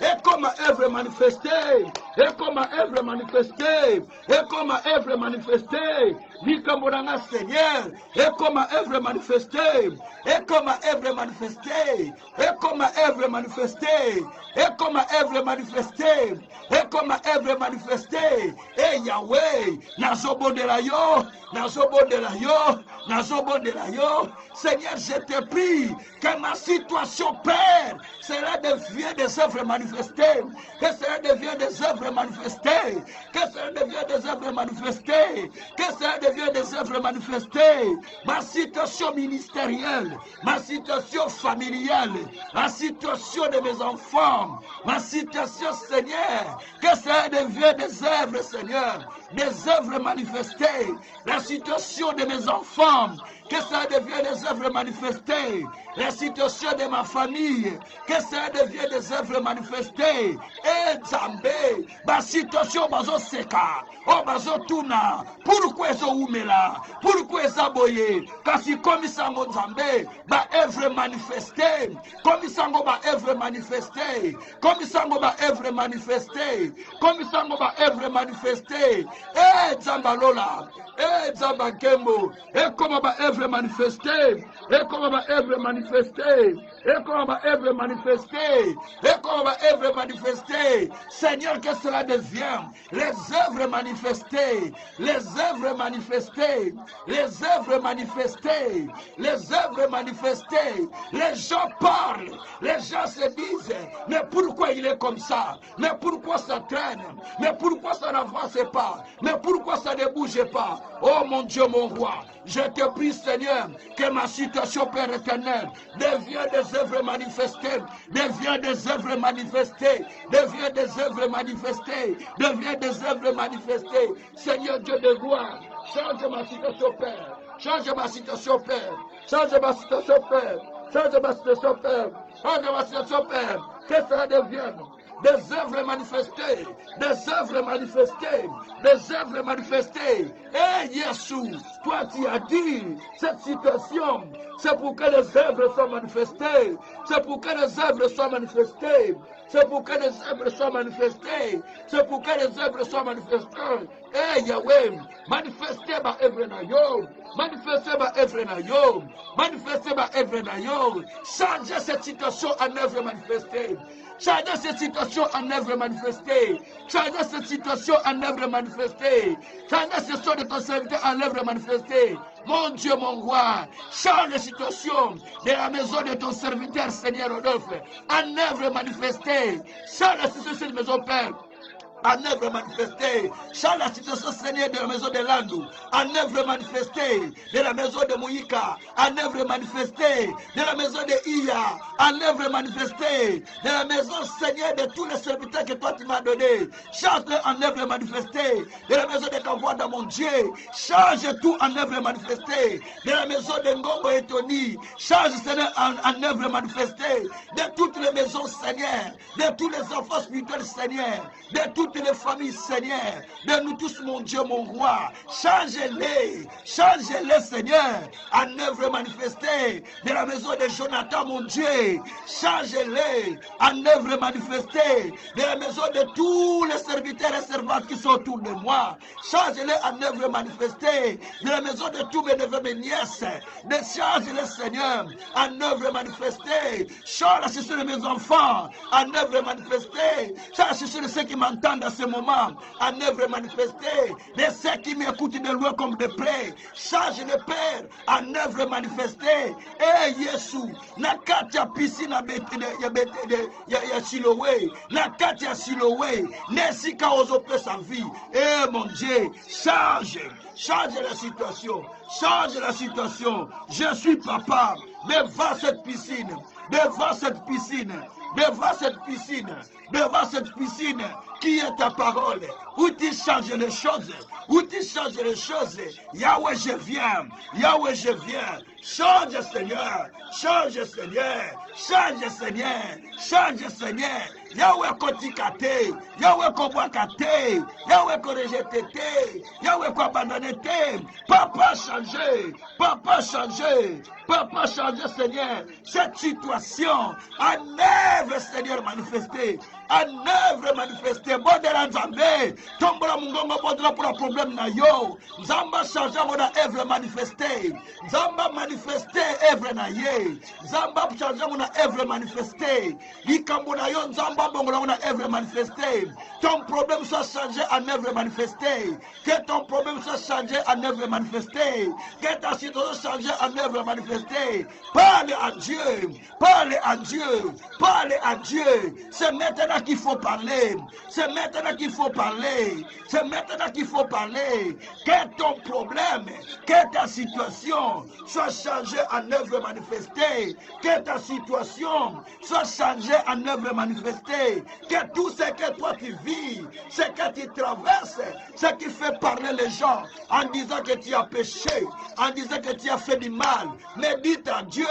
Et comme œuvre manifestée. Et comme œuvre manifestée. Et comme œuvre manifestée. Likamoranga Seigneur. Et comme œuvre manifestée. Et comme œuvre manifestée. Et comme œuvre manifestée. Et comme œuvre manifestée. Et comme œuvre manifestée. Et Yahweh, nazobondela yo, nazobondela yo, nazobondela yo. Seigneur, je te prie que ma situation, Père, cela devient des œuvres manifestées. Que cela devient des œuvres manifestées. Que cela devient des œuvres manifestées. Que cela devient des œuvres manifestées. Ma situation ministérielle, ma situation familiale, la situation de mes enfants, ma situation, Seigneur, que cela devient des œuvres, Seigneur, des œuvres manifestées. La situation de mes enfants, que ça devienne des œuvres manifestées. La situation de ma famille, que ça devienne des œuvres manifestées. Et Nzambe, ma situation bazo seka, oh bazo tuna, pourquoi eso umela, pourquoi eso boye, kasi komisango Nzambe, ba œuvre manifestée, komisango ba œuvre manifestée, komisango ba œuvre manifestée, komisango ba œuvre manifestée. Et Nzambalola, et Nzambakembo, et comment ba œuvre manifestée, et comment ma œuvre manifestée, et comment ma œuvre manifestée, et comment ma œuvre manifestée. Seigneur, que cela devient les œuvres manifestées, les œuvres manifestées, les œuvres manifestées, les œuvres manifestées. Les gens parlent, les gens se disent, mais pourquoi il est comme ça? Mais pourquoi ça traîne? Mais pourquoi ça n'avance pas? Mais pourquoi ça ne bouge pas? Oh mon Dieu, mon roi, je te prie, Seigneur, que ma situation, Père éternel, devienne des œuvres manifestées, devienne des œuvres manifestées, devienne des œuvres manifestées, devienne des œuvres manifestées. Seigneur Dieu de gloire, change ma situation, Père, change ma situation, Père, change ma situation, Père, change ma situation, Père, change ma situation, Père, que cela devienne des œuvres manifestées, des œuvres manifestées, des œuvres manifestées. Et Jésus, toi tu as dit cette situation, c'est pour que les œuvres soient manifestées, c'est pour que les œuvres soient manifestées, c'est pour que les œuvres soient manifestées, c'est pour que les œuvres soient manifestées. Eh Yahweh, manifestez ma œuvre na yo, manifestez ma œuvre na yo, manifestez ma œuvre na yo. Changez cette situation en œuvre manifestée. Changez cette situation en œuvre manifestée. Changez cette situation en œuvre manifestée. Changez cette situation de ton serviteur en œuvre manifestée. Mon Dieu, mon roi, change la situation de la maison de ton serviteur, Seigneur Rodolphe, en œuvre manifestée. Change la situation de maison Père. En œuvre manifestée, change la situation, Seigneur, de la maison de Landou, en œuvre manifestée, de la maison de Moïka, en œuvre manifestée, de la maison de Iya, en œuvre manifestée, de la maison, Seigneur, de tous les serviteurs que toi tu m'as donnés, change en œuvre manifestée, de la maison de Kavoa dans mon Dieu, change tout en œuvre manifestée, de la maison de Ngombo et Tony, change, Seigneur, en œuvre manifestée, de toutes les maisons, Seigneur, de tous les enfants spirituels, Seigneur, de toutes les familles, Seigneur, de nous tous, mon Dieu, mon roi, changez-les, Seigneur, en œuvre manifestée, de la maison de Jonathan, mon Dieu, changez-les, en œuvre manifestée, de la maison de tous les serviteurs et servantes qui sont autour de moi, changez-les en œuvre manifestée, de la maison de tous mes neveux, mes nièces, change-les, Seigneur, en œuvre manifestée, change la situation de mes enfants, en œuvre manifestée, change la situation de ceux qui m'entendent dans ce moment, en œuvre manifestée, de ceux qui m'écoutent de loin comme de près, change le Père, en œuvre manifestée. Eh Yesu, nakati ya piscine ya Siloé, nakati ya Siloé, nesika ozope sa vie. Eh mon Dieu, change la situation, change la situation. Je suis papa, devant cette piscine, devant cette piscine, devant cette piscine, devant cette piscine qui est ta parole, où tu changes les choses, où tu changes les choses. Yahweh, je viens, Yahweh, je viens. Change, Seigneur, change, Seigneur, change, Seigneur, change, Seigneur. Yahweh, kotikate, Yahweh, kobwakate, Yahweh, korejete, Yahweh, abandonné. Papa, changez, papa, changez, papa, changez, Seigneur. Cette situation, en œuvre, Seigneur, manifestée, en œuvre manifestée, Bodera Nzambe, Tombola Mungongo Bodera pour un problème na yo, Zamba change mon œuvre manifestée, Zamba manifesté œuvre na ye, Zamba change mon œuvre manifestée, Ikambo na yo, Zamba bongola mon œuvre manifestée, ton problème soit changé en œuvre manifestée, que ton problème soit changé en œuvre manifestée, que ta situation changée en œuvre manifestée, parle à Dieu, parle à Dieu, parle à Dieu, c'est maintenant qu'il faut parler, c'est maintenant qu'il faut parler, c'est maintenant qu'il faut parler, que ton problème, que ta situation soit changée en œuvre manifestée, que ta situation soit changée en œuvre manifestée, que tout ce que toi tu vis, ce que tu traverses, ce qui fait parler les gens en disant que tu as péché, en disant que tu as fait du mal, mais dites à Dieu,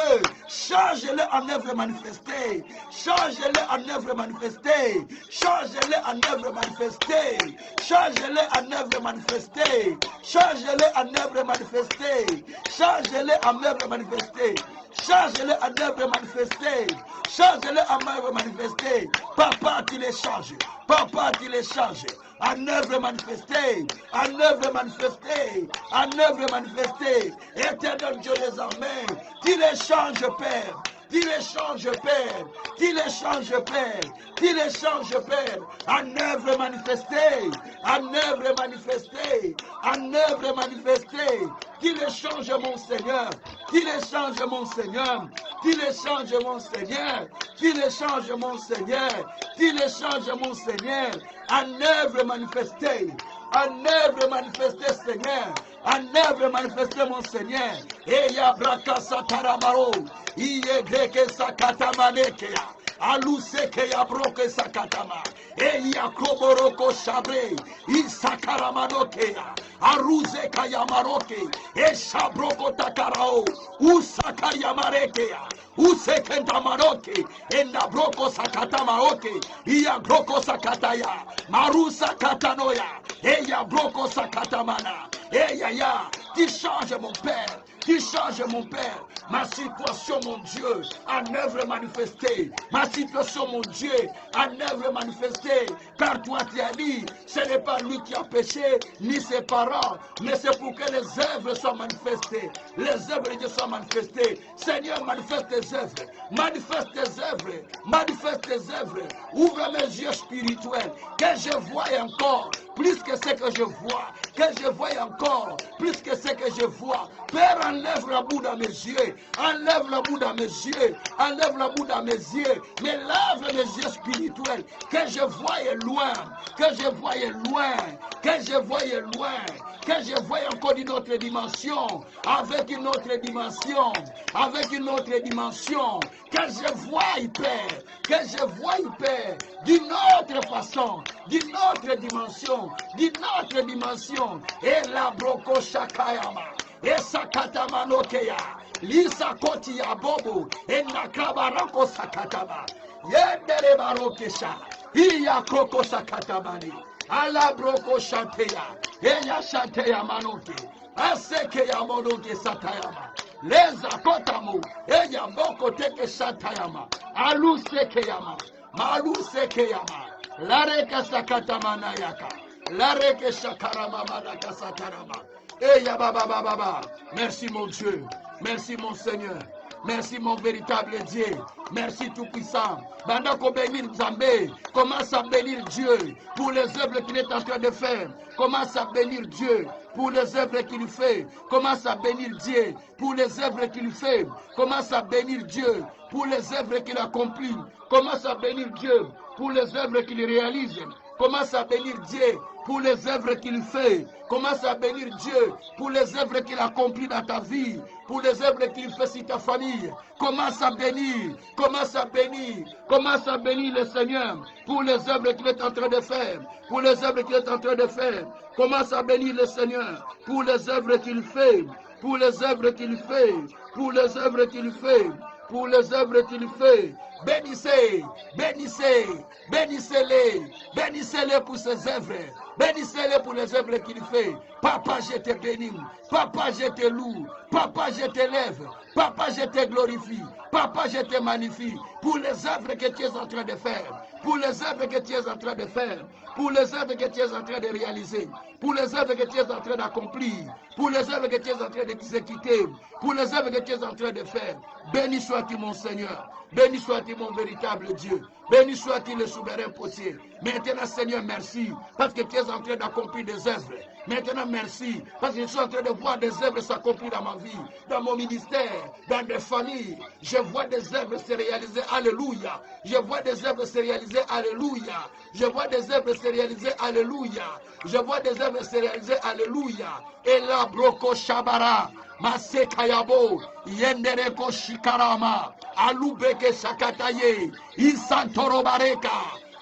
change-le en œuvre manifestée, change-le en œuvre manifestée, change-le en œuvre manifestée, change-le en œuvre manifestée, change-le en œuvre manifestée, change-le en œuvre manifestée, change-le en œuvre manifestée, change-le en œuvre manifestée. Papa, tu les changes, papa, tu les changes. En œuvre manifestée, en œuvre manifestée, en œuvre manifestée. Éternel Dieu des armées, tu les changes, Père. Tu les changes, Père. Tu les changes, Père. Tu les changes, Père. En œuvre manifestée. En œuvre manifestée. En œuvre manifestée. Tu les changes, mon Seigneur. Tu les changes, mon Seigneur. Tu les changes, mon Seigneur. Tu les changes, mon Seigneur. Tu les changes, mon Seigneur. En œuvre manifestée. En œuvre manifestée, Seigneur. En œuvre manifestée, mon Seigneur. Et ya braka satarabaro. Iye greke sakatamanekea. Aluseke ya broke sakatama. Eya koboroko shabre. Isakaramanoke ya. Aruze kayamaroke. Eshabroko takarao. Usakayamareke ya. Usekentamaroke. Endabroko sakatamaoke. Iya broko sakataya. Marusa katanoya. Eya broko sakatamana. Eya ya. Qui change mon Père. Qui change mon Père. Ma situation, mon Dieu, en œuvre manifestée. Ma situation, mon Dieu, en œuvre manifestée. Car toi, tu as dit, ce n'est pas lui qui a péché, ni ses parents, mais c'est pour que les œuvres soient manifestées. Les œuvres de Dieu soient manifestées. Seigneur, manifeste tes œuvres. Manifeste tes œuvres. Manifeste tes œuvres. Ouvre mes yeux spirituels. Que je voie encore plus que ce que je vois. Que je voie encore plus que ce que je vois. Père, enlève la boue dans mes yeux. Enlève la boue dans mes yeux. Enlève la boue dans mes yeux. Mais lave mes yeux spirituels. Que je voie loin. Que je voie loin. Que je voie loin. Que je voie encore d'une autre dimension. Avec une autre dimension. Avec une autre dimension. Que je voie, Père. Que je voie, Père. D'une autre façon. D'une autre dimension. D'une autre dimension. Et la broko shakayama. Et sakatamanokeya. Lisa koti ya bobo. Et nakabarako sakatama. Yendere barokesha. Iya kroko sakatamani. Ala broko shateya. Eya shateya manoke. Aseke ya monoke satayama. Leza kotamu. Eya boko teke satayama. Alu sekeyama. Malu sekeyama. Lareka sakatamana yaka. Lareke shakarama manaka satarama. Eya baba baba. Merci mon Dieu. Merci mon Seigneur. Merci mon véritable Dieu. Merci tout-puissant. Bandako bénir Zambé. Commence à bénir Dieu pour les œuvres qu'il est en train de faire. Commence à bénir Dieu pour les œuvres qu'il fait. Commence à bénir Dieu pour les œuvres qu'il fait. Commence à bénir Dieu pour les œuvres qu'il accomplit. Commence à bénir Dieu pour les œuvres qu'il réalise. Commence à bénir Dieu pour les œuvres qu'il fait. Commence à bénir Dieu pour les œuvres qu'il accomplit dans ta vie, pour les œuvres qu'il fait sur ta famille. Commence à bénir, commence à bénir, commence à bénir le Seigneur pour les œuvres qu'il est en train de faire, pour les œuvres qu'il est en train de faire. Commence à bénir le Seigneur pour les œuvres qu'il fait, pour les œuvres qu'il fait, pour les œuvres qu'il fait, pour les œuvres qu'il fait. Bénissez, bénissez, bénissez-les, bénissez-les pour ses œuvres, bénissez-les pour les œuvres qu'il fait. Papa, je te bénis, papa, je te loue, papa, je t'élève, papa, je te glorifie, papa, je te magnifie pour les œuvres que tu es en train de faire, pour les œuvres que tu es en train de faire, pour les œuvres que tu es en train de réaliser, pour les œuvres que tu es en train d'accomplir, pour les œuvres que tu es en train d'exécuter, pour les œuvres que tu es en train de faire. Béni sois-tu mon Seigneur, béni sois-tu mon véritable Dieu, béni sois-tu le souverain possible. Maintenant Seigneur, merci, parce que tu es en train d'accomplir des œuvres. Maintenant merci, parce que je suis en train de voir des œuvres s'accomplir dans ma vie, dans mon ministère, dans des familles. Je vois des œuvres se réaliser, alléluia. Je vois des œuvres se réaliser, alléluia. Je vois des œuvres se réaliser, alléluia. Je vois des œuvres se réaliser, alléluia. Et la broko shabara. Masekayabo, Yendereko Shikarama, Alubeke Sakataye, Isantoro Bareka,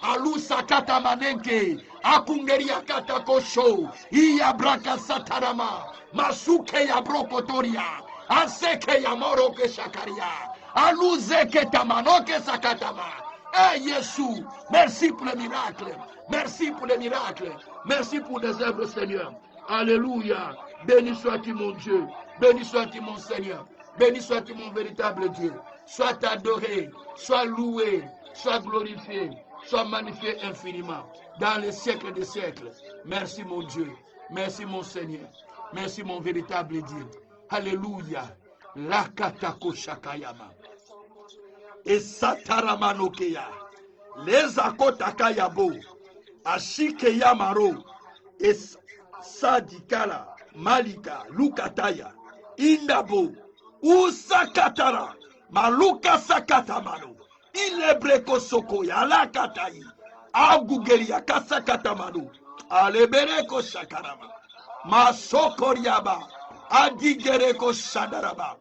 Alu Sakata Manenke, Akungeria Katakosho, Iabraka Satarama, Masuke Yabrokotoria, Aseke Yamoroke Shakaria, Aluzeke Tamanoke Sakatama. Eh Jésus, merci pour le miracle, merci pour le miracle, merci pour les œuvres Seigneur. Alléluia, béni sois-tu mon Dieu. Béni sois-tu mon Seigneur, béni sois-tu mon véritable Dieu. Sois adoré, sois loué, sois glorifié, sois magnifié infiniment dans les siècles des siècles. Merci mon Dieu, merci mon Seigneur, merci mon véritable Dieu. Alléluia. Lakatako shakayama. Et sataramanokeya. Les akotakayabo. Ashike yamaro. Et sadikala. Malika. Lukataya. Indabo, Usakatara, Maluka Sakatamano, Ilebreko Sokoya, Alakatai, Agugeria Kasakatamano, Alebereko Shakarama, Masokoriaba, Adigereko Shadaraba.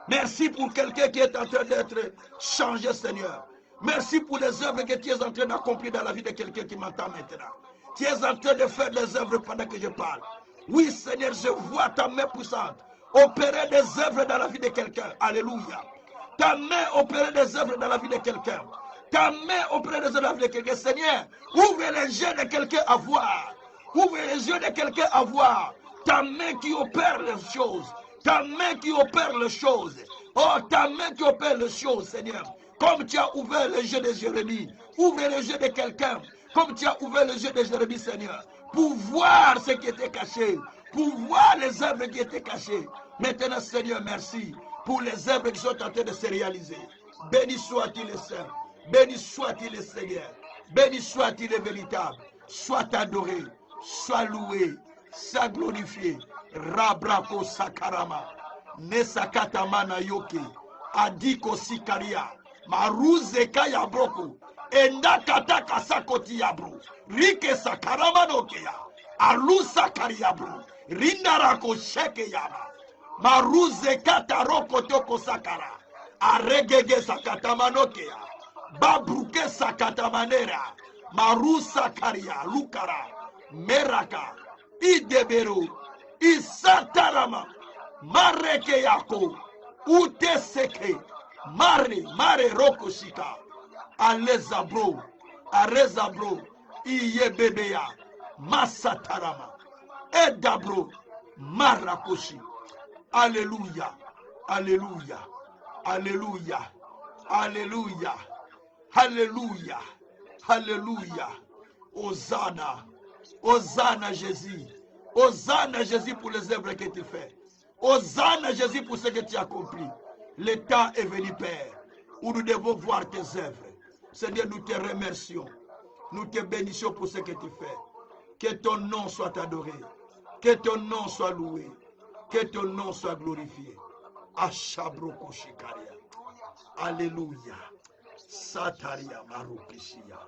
Merci pour quelqu'un qui est en train d'être changé, Seigneur. Merci pour les œuvres que tu es en train d'accomplir dans la vie de quelqu'un qui m'entend maintenant. Tu es en train de faire des œuvres pendant que je parle. Oui, Seigneur, je vois ta main puissante opérer des œuvres dans la vie de quelqu'un. Alléluia. Ta main opérer des œuvres dans la vie de quelqu'un. Ta main opérer des œuvres dans la vie de quelqu'un. Seigneur, ouvre les yeux de quelqu'un à voir. Ouvre les yeux de quelqu'un à voir. Ta main qui opère les choses. Ta main qui opère les choses. Oh, ta main qui opère les choses, Seigneur. Comme tu as ouvert les yeux de Jérémie. Ouvre les yeux de quelqu'un. Comme tu as ouvert les yeux de Jérémie, Seigneur. Pour voir ce qui était caché. Pour voir les œuvres qui étaient cachées. Maintenant, Seigneur, merci pour les œuvres qui sont en train de se réaliser. Béni soit-il le Saint. Béni soit-il le Seigneur. Béni soit-il le véritable. Sois adoré. Sois loué. Sois glorifié. Rabrako sakarama. Nesakata mana yoke. Adiko sikaria. Maruze kaya broko. Enda kataka sakoti yabro. Rike sakarama nokeya. Alusa kariyabro. Rindarako sheke yaba. Maruze kata roko toko sakara. Aregege sakatamanokea. Babruke sakatamanera. Marusa karia lukara. Meraka. Idebero. Isatarama. Mareke yako. Ute seke. Mare roko shika. Alezabro. Arezabro. Iye bebeya. Masatarama. Edabro. Marakoshi. Alléluia. Alléluia. Alléluia. Alléluia. Alléluia. Alléluia. Hosanna. Hosanna Jésus. Hosanna Jésus pour les œuvres que tu fais. Hosanna Jésus pour ce que tu as accompli. Le temps est venu, Père, où nous devons voir tes œuvres. Seigneur, nous te remercions. Nous te bénissons pour ce que tu fais. Que ton nom soit adoré. Que ton nom soit loué. Que ton nom soit glorifié. Ashabroko shikaria. Alléluia. Sataria marukishia.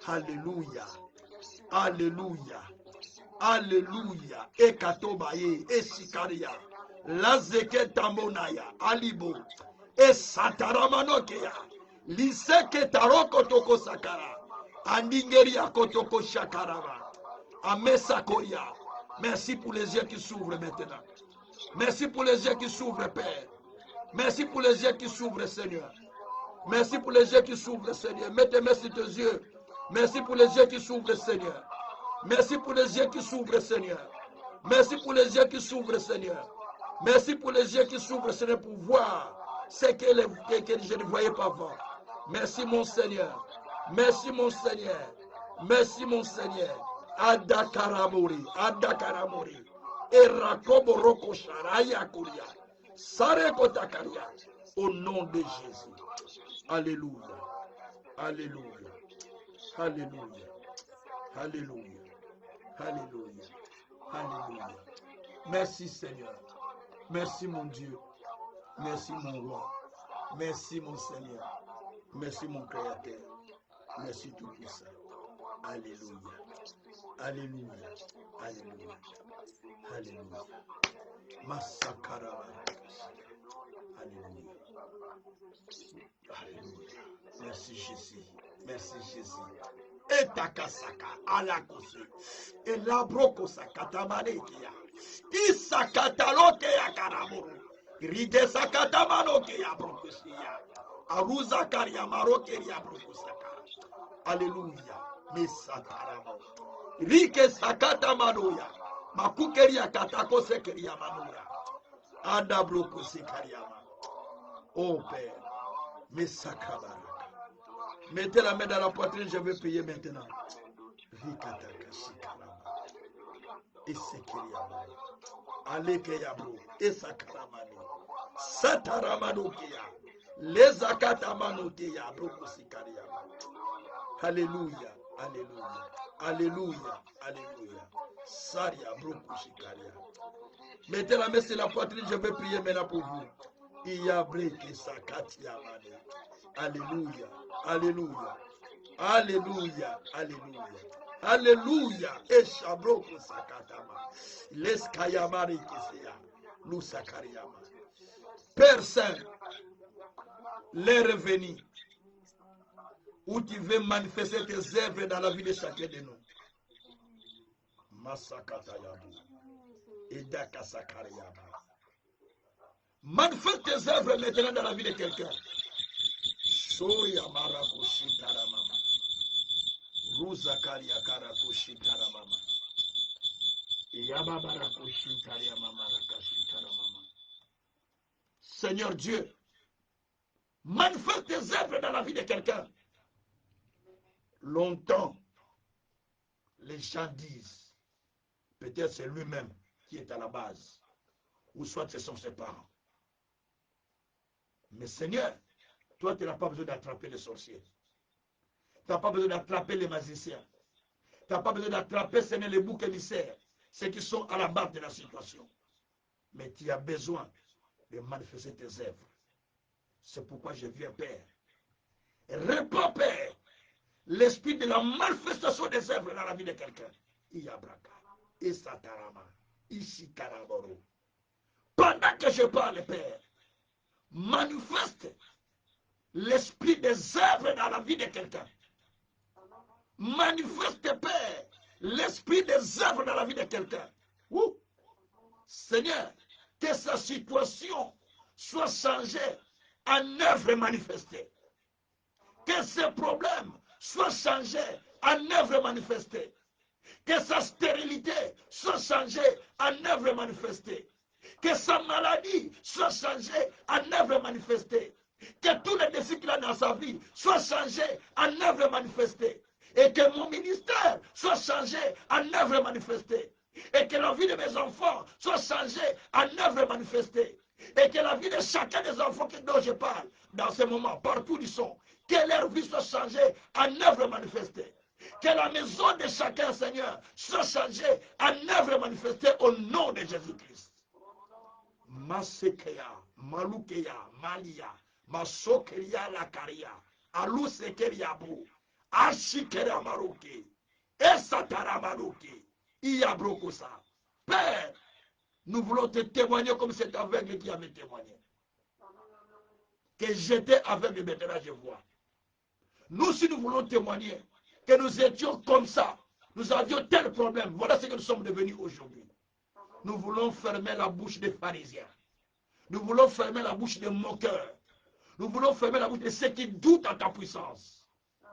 Alléluia. Alléluia. Alléluia. Ekatobaye. Esikaria. Lazeke tamonaya. Alibo. Esataramanokeya. Liseke taroko toko sakara. Andingeria kotoko shakaraba. Amesa koria. Merci pour les yeux qui s'ouvrent maintenant. Merci pour les yeux qui s'ouvrent, Père. Merci pour les yeux qui s'ouvrent, Seigneur. Merci pour les yeux qui s'ouvrent, Seigneur. Mets tes mains sur tes yeux. Merci pour les yeux qui s'ouvrent, Seigneur. Merci pour les yeux qui s'ouvrent, Seigneur. Merci pour les yeux qui s'ouvrent, Seigneur. Merci pour les yeux qui s'ouvrent, Seigneur, pour voir ce que je ne voyais pas avant. Merci, mon Seigneur. Merci, mon Seigneur. Merci, mon Seigneur. Adakaramori. Adakaramori. Erakobo roko sharaya kuria. Sareko takaria. Au nom de Jésus. Alléluia. Alléluia. Alléluia. Alléluia. Alléluia. Alléluia. Merci Seigneur. Merci mon Dieu. Merci mon roi. Merci mon Seigneur. Merci mon Créateur. Merci tout puissant. Alléluia. Alléluia. Alléluia. Alléluia. Massakara. Alléluia. Alléluia. Merci Jésus. Merci Jésus. Et takasaka alakose. Et la brokosaka tamanekia. Isakataloke ya karamuru. Ride sakatamanoke ya brokosia. Aruza karia maroke ya brokosaka. Alléluia. Mesataramo. Rike sakata manoya. Makukeria katako sekeria manoya. Ada brokose kariama. Oh Père. Mesakabaraka. Mettez la main dans la poitrine, je vais prier maintenant. Rikataka shikarama. Esekiriama. Alekeyabro. Esakaramani. Sataramanokeya. Lezakatamanokeya. Brokosikariama. Alléluia. Alléluia. Alléluia. Alléluia. Saria brokoshikaria. Mettez la main sur la poitrine, je vais prier maintenant pour vous. Iyabreke sakatiamane. Alléluia. Alléluia. Alléluia. Alléluia. Alléluia. Eshabroko sakatama. Leskayamari keseya. Lusakariama. Père Saint, l'heure est venue où tu veux manifester tes œuvres dans la vie de chacun de nous. Masakatayabu. Edakasakariaba. Manifeste tes œuvres maintenant dans la vie de quelqu'un. Soya marakushi taramama. Ruzakaria karakushi taramama. Yababarakushi taramama rakashi taramama. Seigneur Dieu, manifeste tes œuvres dans la vie de quelqu'un. Longtemps, les gens disent, peut-être c'est lui-même qui est à la base, ou soit ce sont ses parents. Mais Seigneur, toi, tu n'as pas besoin d'attraper les sorciers. Tu n'as pas besoin d'attraper les magiciens. Tu n'as pas besoin d'attraper, Seigneur, les boucs émissaires, ceux qui sont à la base de la situation. Mais tu as besoin de manifester tes œuvres. C'est pourquoi je viens, Père. Répands, Père, l'esprit de la manifestation des œuvres dans la vie de quelqu'un. Iyabraka, Isatarama, Ishikaraboro. Pendant que je parle, Père, manifeste l'esprit des œuvres dans la vie de quelqu'un. Manifeste, Père, l'esprit des œuvres dans la vie de quelqu'un. Seigneur, que sa situation soit changée en œuvre manifestée. Que ses problèmes soient changés en œuvre manifestée. Que sa stérilité soit changée en œuvre manifestée. Que sa maladie soit changée en œuvre manifestée. Que tous les défis qu'il a dans sa vie soient changés en œuvre manifestée. Et que mon ministère soit changé en œuvre manifestée. Et que la vie de mes enfants soit changée en œuvre manifestée. Et que la vie de chacun des enfants dont je parle, dans ce moment, partout ils sont, que leur vie soit changée en œuvre manifestée. Que la maison de chacun, Seigneur, soit changée en œuvre manifestée au nom de Jésus-Christ. Masekeya, Malukeya, Malia, Masokeria Lakaria, Alusekeriabu, Ashikera Maruke, Esatara Maruke, Iyabrokosa. Père, nous voulons te témoigner comme cet aveugle qui avait témoigné. Que j'étais aveugle, maintenant je vois. Nous aussi, nous voulons témoigner que nous étions comme ça. Nous avions tel problème. Voilà ce que nous sommes devenus aujourd'hui. Nous voulons fermer la bouche des pharisiens. Nous voulons fermer la bouche des moqueurs. Nous voulons fermer la bouche de ceux qui doutent en ta puissance.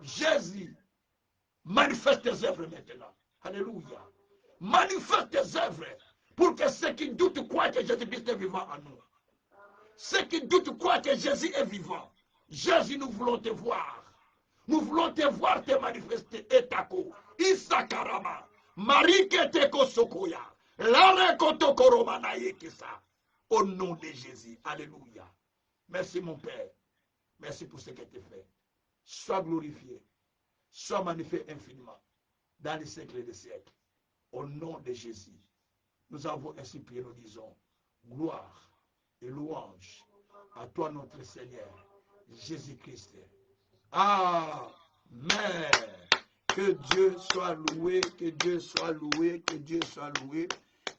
Jésus, manifeste tes œuvres maintenant. Alléluia. Manifeste tes œuvres pour que ceux qui doutent croient que Jésus-Christ est vivant en nous. Ceux qui doutent croient que Jésus est vivant. Jésus, nous voulons te voir. Nous voulons te voir te manifester. Etako, Isakarama, Marike Teko Sokoya, Lare Kotokoromana Yekisa. Au nom de Jésus. Alléluia. Merci mon Père. Merci pour ce que tu fait. Sois glorifié. Sois magnifié infiniment. Dans les siècles et les siècles. Au nom de Jésus. Nous avons ainsi prié, nous disons, gloire et louange à toi notre Seigneur, Jésus-Christ. Amen. Que Dieu soit loué, que Dieu soit loué, que Dieu soit loué,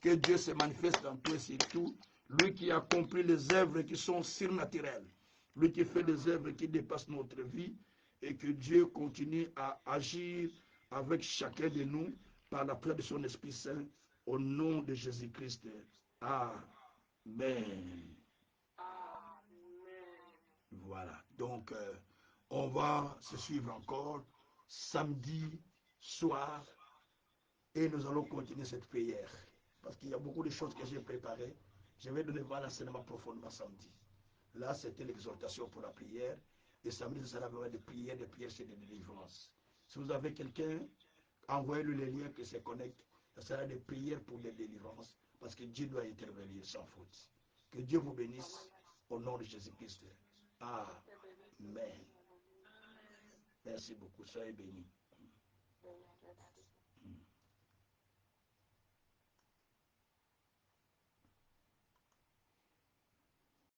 que Dieu se manifeste dans toi et tout. Lui qui a compris les œuvres qui sont surnaturelles, lui qui fait des œuvres qui dépassent notre vie, et que Dieu continue à agir avec chacun de nous par la prière de son Esprit Saint, au nom de Jésus-Christ. Amen. Voilà, donc on va se suivre encore samedi soir et nous allons continuer cette prière parce qu'il y a beaucoup de choses que j'ai préparées. Je vais donner l'enseignement profondément samedi. Là, c'était l'exhortation pour la prière et samedi, ça sera vraiment des prières c'est des délivrances. Si vous avez quelqu'un, envoyez-lui les liens qui se connectent. Ça sera des prières pour des délivrances parce que Dieu doit intervenir sans faute. Que Dieu vous bénisse au nom de Jésus-Christ. Amen. Merci beaucoup. Soyez bénis.